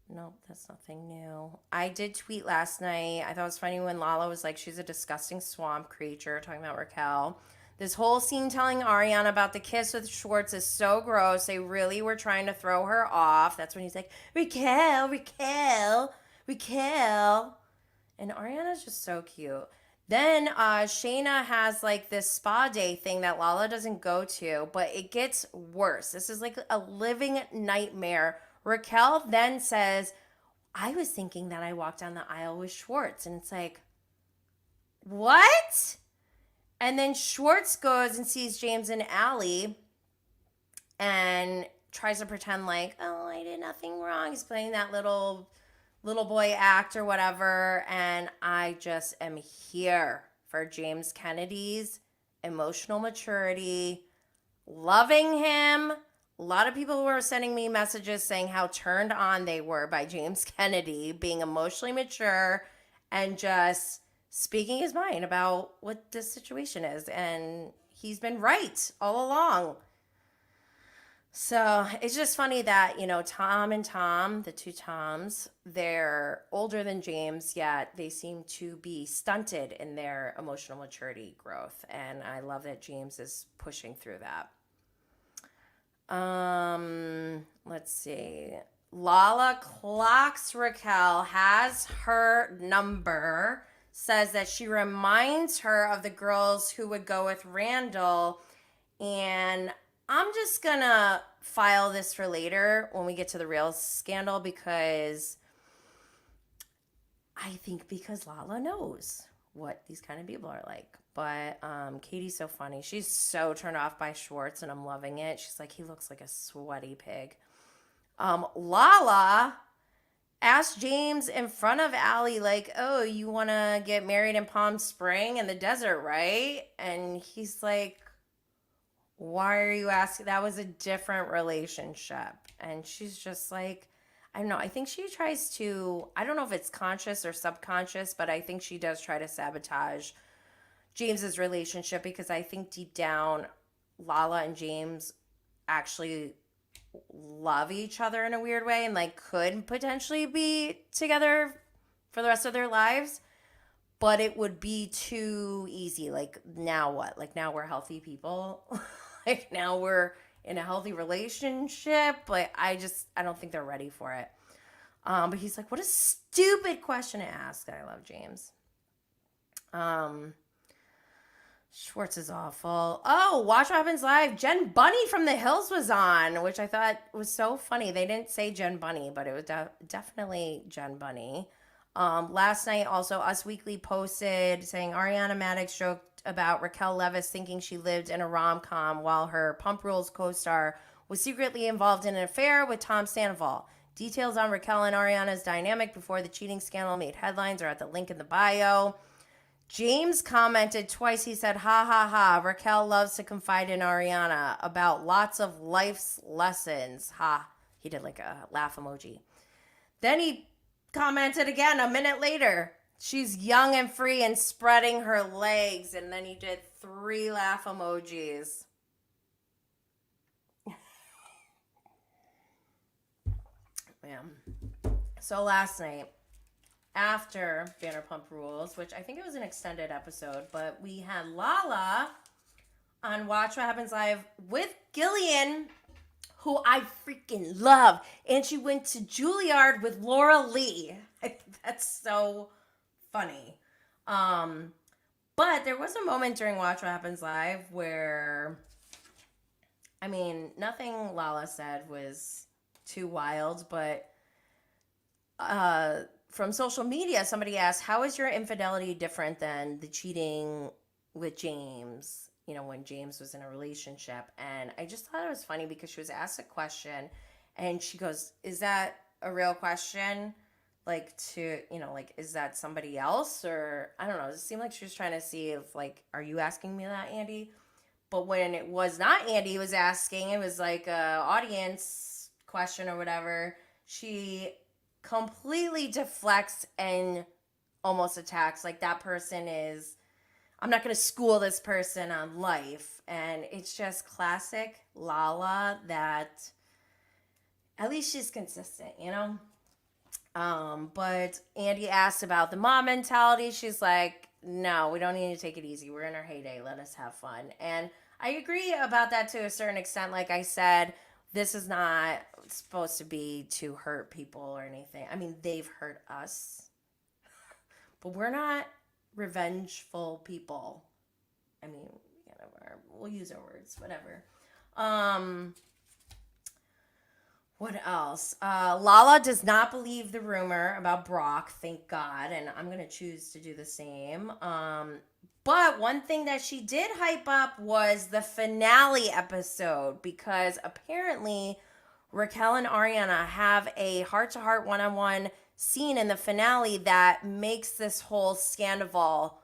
Nope, that's nothing new. I did tweet last night. I thought it was funny when Lala was like, she's a disgusting swamp creature, talking about Raquel. This whole scene telling Ariana about the kiss with Schwartz is so gross. They really were trying to throw her off. That's when he's like, Raquel. And Ariana's just so cute. Then Scheana has like this spa day thing that Lala doesn't go to, but it gets worse. This is like a living nightmare. Raquel then says, I was thinking that I walked down the aisle with Schwartz. And it's like, what? And then Schwartz goes and sees James and Allie and tries to pretend like, oh, I did nothing wrong. He's playing that little boy act or whatever. And I just am here for James Kennedy's emotional maturity, loving him. A lot of people were sending me messages saying how turned on they were by James Kennedy being emotionally mature and just speaking his mind about what this situation is. And he's been right all along. So it's just funny that, Tom and Tom, the two Toms, they're older than James, yet they seem to be stunted in their emotional maturity growth. And I love that James is pushing through that. Let's see. Lala clocks Raquel, has her number, says that she reminds her of the girls who would go with Randall, and I'm just gonna file this for later when we get to the real scandal, because I think because Lala knows what these kind of people are like. But Katie's so funny. She's so turned off by Schwartz, and I'm loving it. She's like, he looks like a sweaty pig. Lala asked James in front of Allie, like, oh, you want to get married in Palm Spring in the desert, right? And he's like, why are you asking? That was a different relationship. And she's just like, I don't know. I think she tries to, I don't know if it's conscious or subconscious, but I think she does try to sabotage James's relationship, because I think deep down, Lala and James actually love each other in a weird way and like could potentially be together for the rest of their lives, but it would be too easy. Like, now what? Like, now we're healthy people. Like, now we're in a healthy relationship. Like, I don't think they're ready for it. But he's like, what a stupid question to ask. I love James. Schwartz is awful. Oh, Watch What Happens Live. Jen Bunny from The Hills was on, which I thought was so funny. They didn't say Jen Bunny, but it was definitely Jen Bunny. Last night, also, Us Weekly posted saying Ariana Maddox joked about Raquel Leviss thinking she lived in a rom-com while her Pump Rules co-star was secretly involved in an affair with Tom Sandoval. Details on Raquel and Ariana's dynamic before the cheating scandal made headlines are at the link in the bio. James commented twice. He said, ha, ha, ha. Raquel loves to confide in Ariana about lots of life's lessons. Ha. He did like a laugh emoji. Then he commented again a minute later. She's young and free and spreading her legs. And then he did 3 laugh emojis. Man. So last night, after Vanderpump Rules, which I think it was an extended episode, but we had Lala on Watch What Happens Live with Gillian, who I freaking love. And she went to Juilliard with Laura Lee. I think that's so funny. But there was a moment during Watch What Happens Live where, I mean, nothing Lala said was too wild, but from social media, somebody asked, how is your infidelity different than the cheating with James, when James was in a relationship? And I just thought it was funny because she was asked a question and she goes, is that a real question? Like, is that somebody else? Or I don't know. It seemed like she was trying to see if, like, are you asking me that, Andy? But when it was not Andy was asking, it was like a audience question or whatever, she completely deflects and almost attacks. Like, that person is, I'm not going to school this person on life. And it's just classic Lala that at least she's consistent, But Andy asked about the mom mentality. She's like, no, we don't need to take it easy. We're in our heyday. Let us have fun. And I agree about that to a certain extent. Like I said, this is not supposed to be to hurt people or anything. I mean, they've hurt us, but we're not revengeful people. I mean, we'll use our words, whatever. What else? Lala does not believe the rumor about Brock, thank God, and I'm going to choose to do the same. But one thing that she did hype up was the finale episode, because apparently Raquel and Ariana have a heart-to-heart one-on-one scene in the finale that makes this whole Scandoval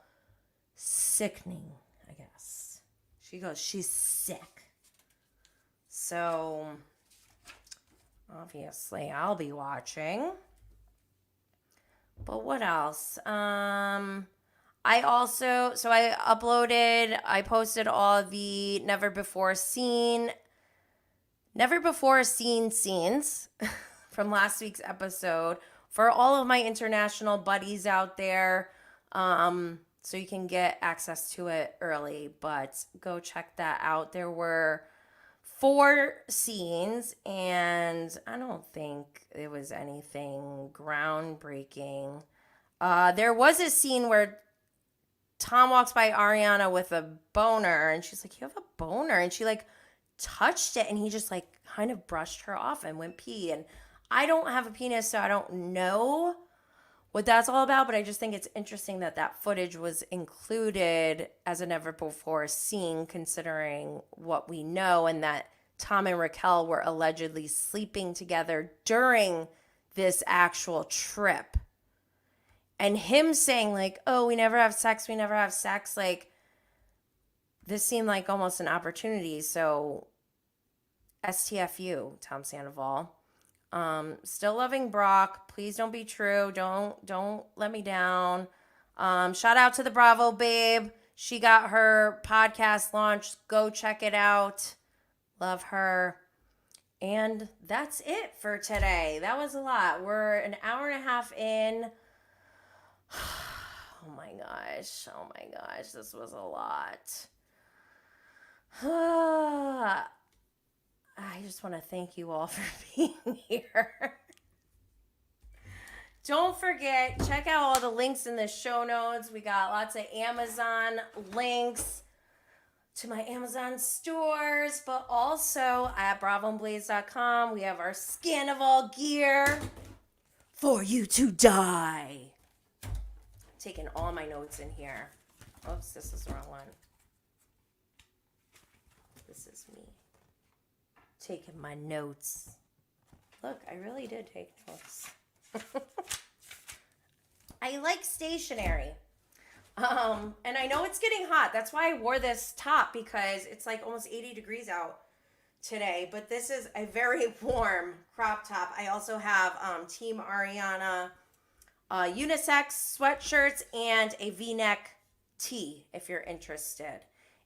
sickening, I guess. She goes, she's sick. So obviously I'll be watching. But what else? I posted all the never before seen never before seen scenes from last week's episode for all of my international buddies out there. So you can get access to it early, but go check that out. There were 4 scenes, and I don't think it was anything groundbreaking. There was a scene where Tom walks by Ariana with a boner, and she's like, "You have a boner?" And she like touched it, and he just like kind of brushed her off and went pee. And I don't have a penis, so I don't know what that's all about, but I just think it's interesting that that footage was included as a never before seen, considering what we know, and that Tom and Raquel were allegedly sleeping together during this actual trip. And him saying like, "Oh, we never have sex, like this seemed like almost an opportunity." So STFU, Tom Sandoval. Still loving Brock. Please don't be true. Don't let me down. Shout out to the Bravo babe. She got her podcast launched. Go check it out. Love her. And that's it for today. That was a lot. We're an hour and a half in. Oh my gosh. This was a lot. I just want to thank you all for being here. Don't forget, check out all the links in the show notes. We got lots of Amazon links to my Amazon stores, but also at bravoandblaze.com, we have our Scandoval gear for you to die. Taking all my notes in here. Oops, this is the wrong one. This is me. Taking my notes. Look, I really did take notes. I like stationery. And I know it's getting hot. That's why I wore this top, because it's like almost 80 degrees out today. But this is a very warm crop top. I also have Team Ariana unisex sweatshirts and a V-neck tee if you're interested.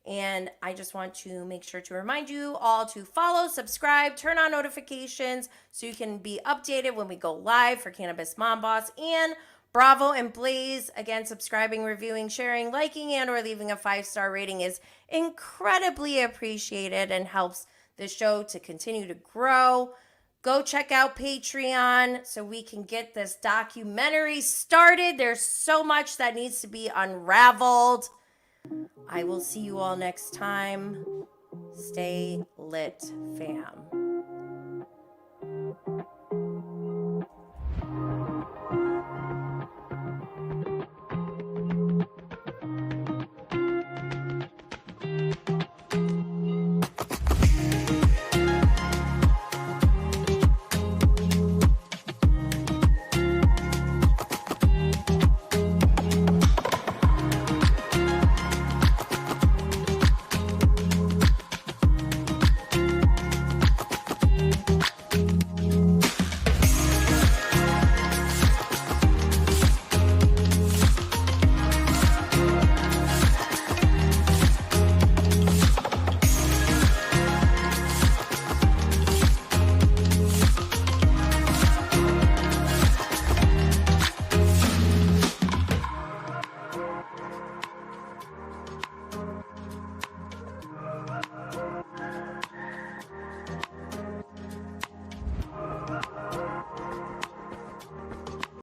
And I just want to make sure to remind you all to follow, subscribe, turn on notifications so you can be updated when we go live for Cannabis Mom Boss and Bravo and Blaze. Again, subscribing, reviewing, sharing, liking, and or leaving a 5-star rating is incredibly appreciated and helps the show to continue to grow. Go check out Patreon so we can get this documentary started. There's so much that needs to be unraveled. I will see you all next time. Stay lit, fam.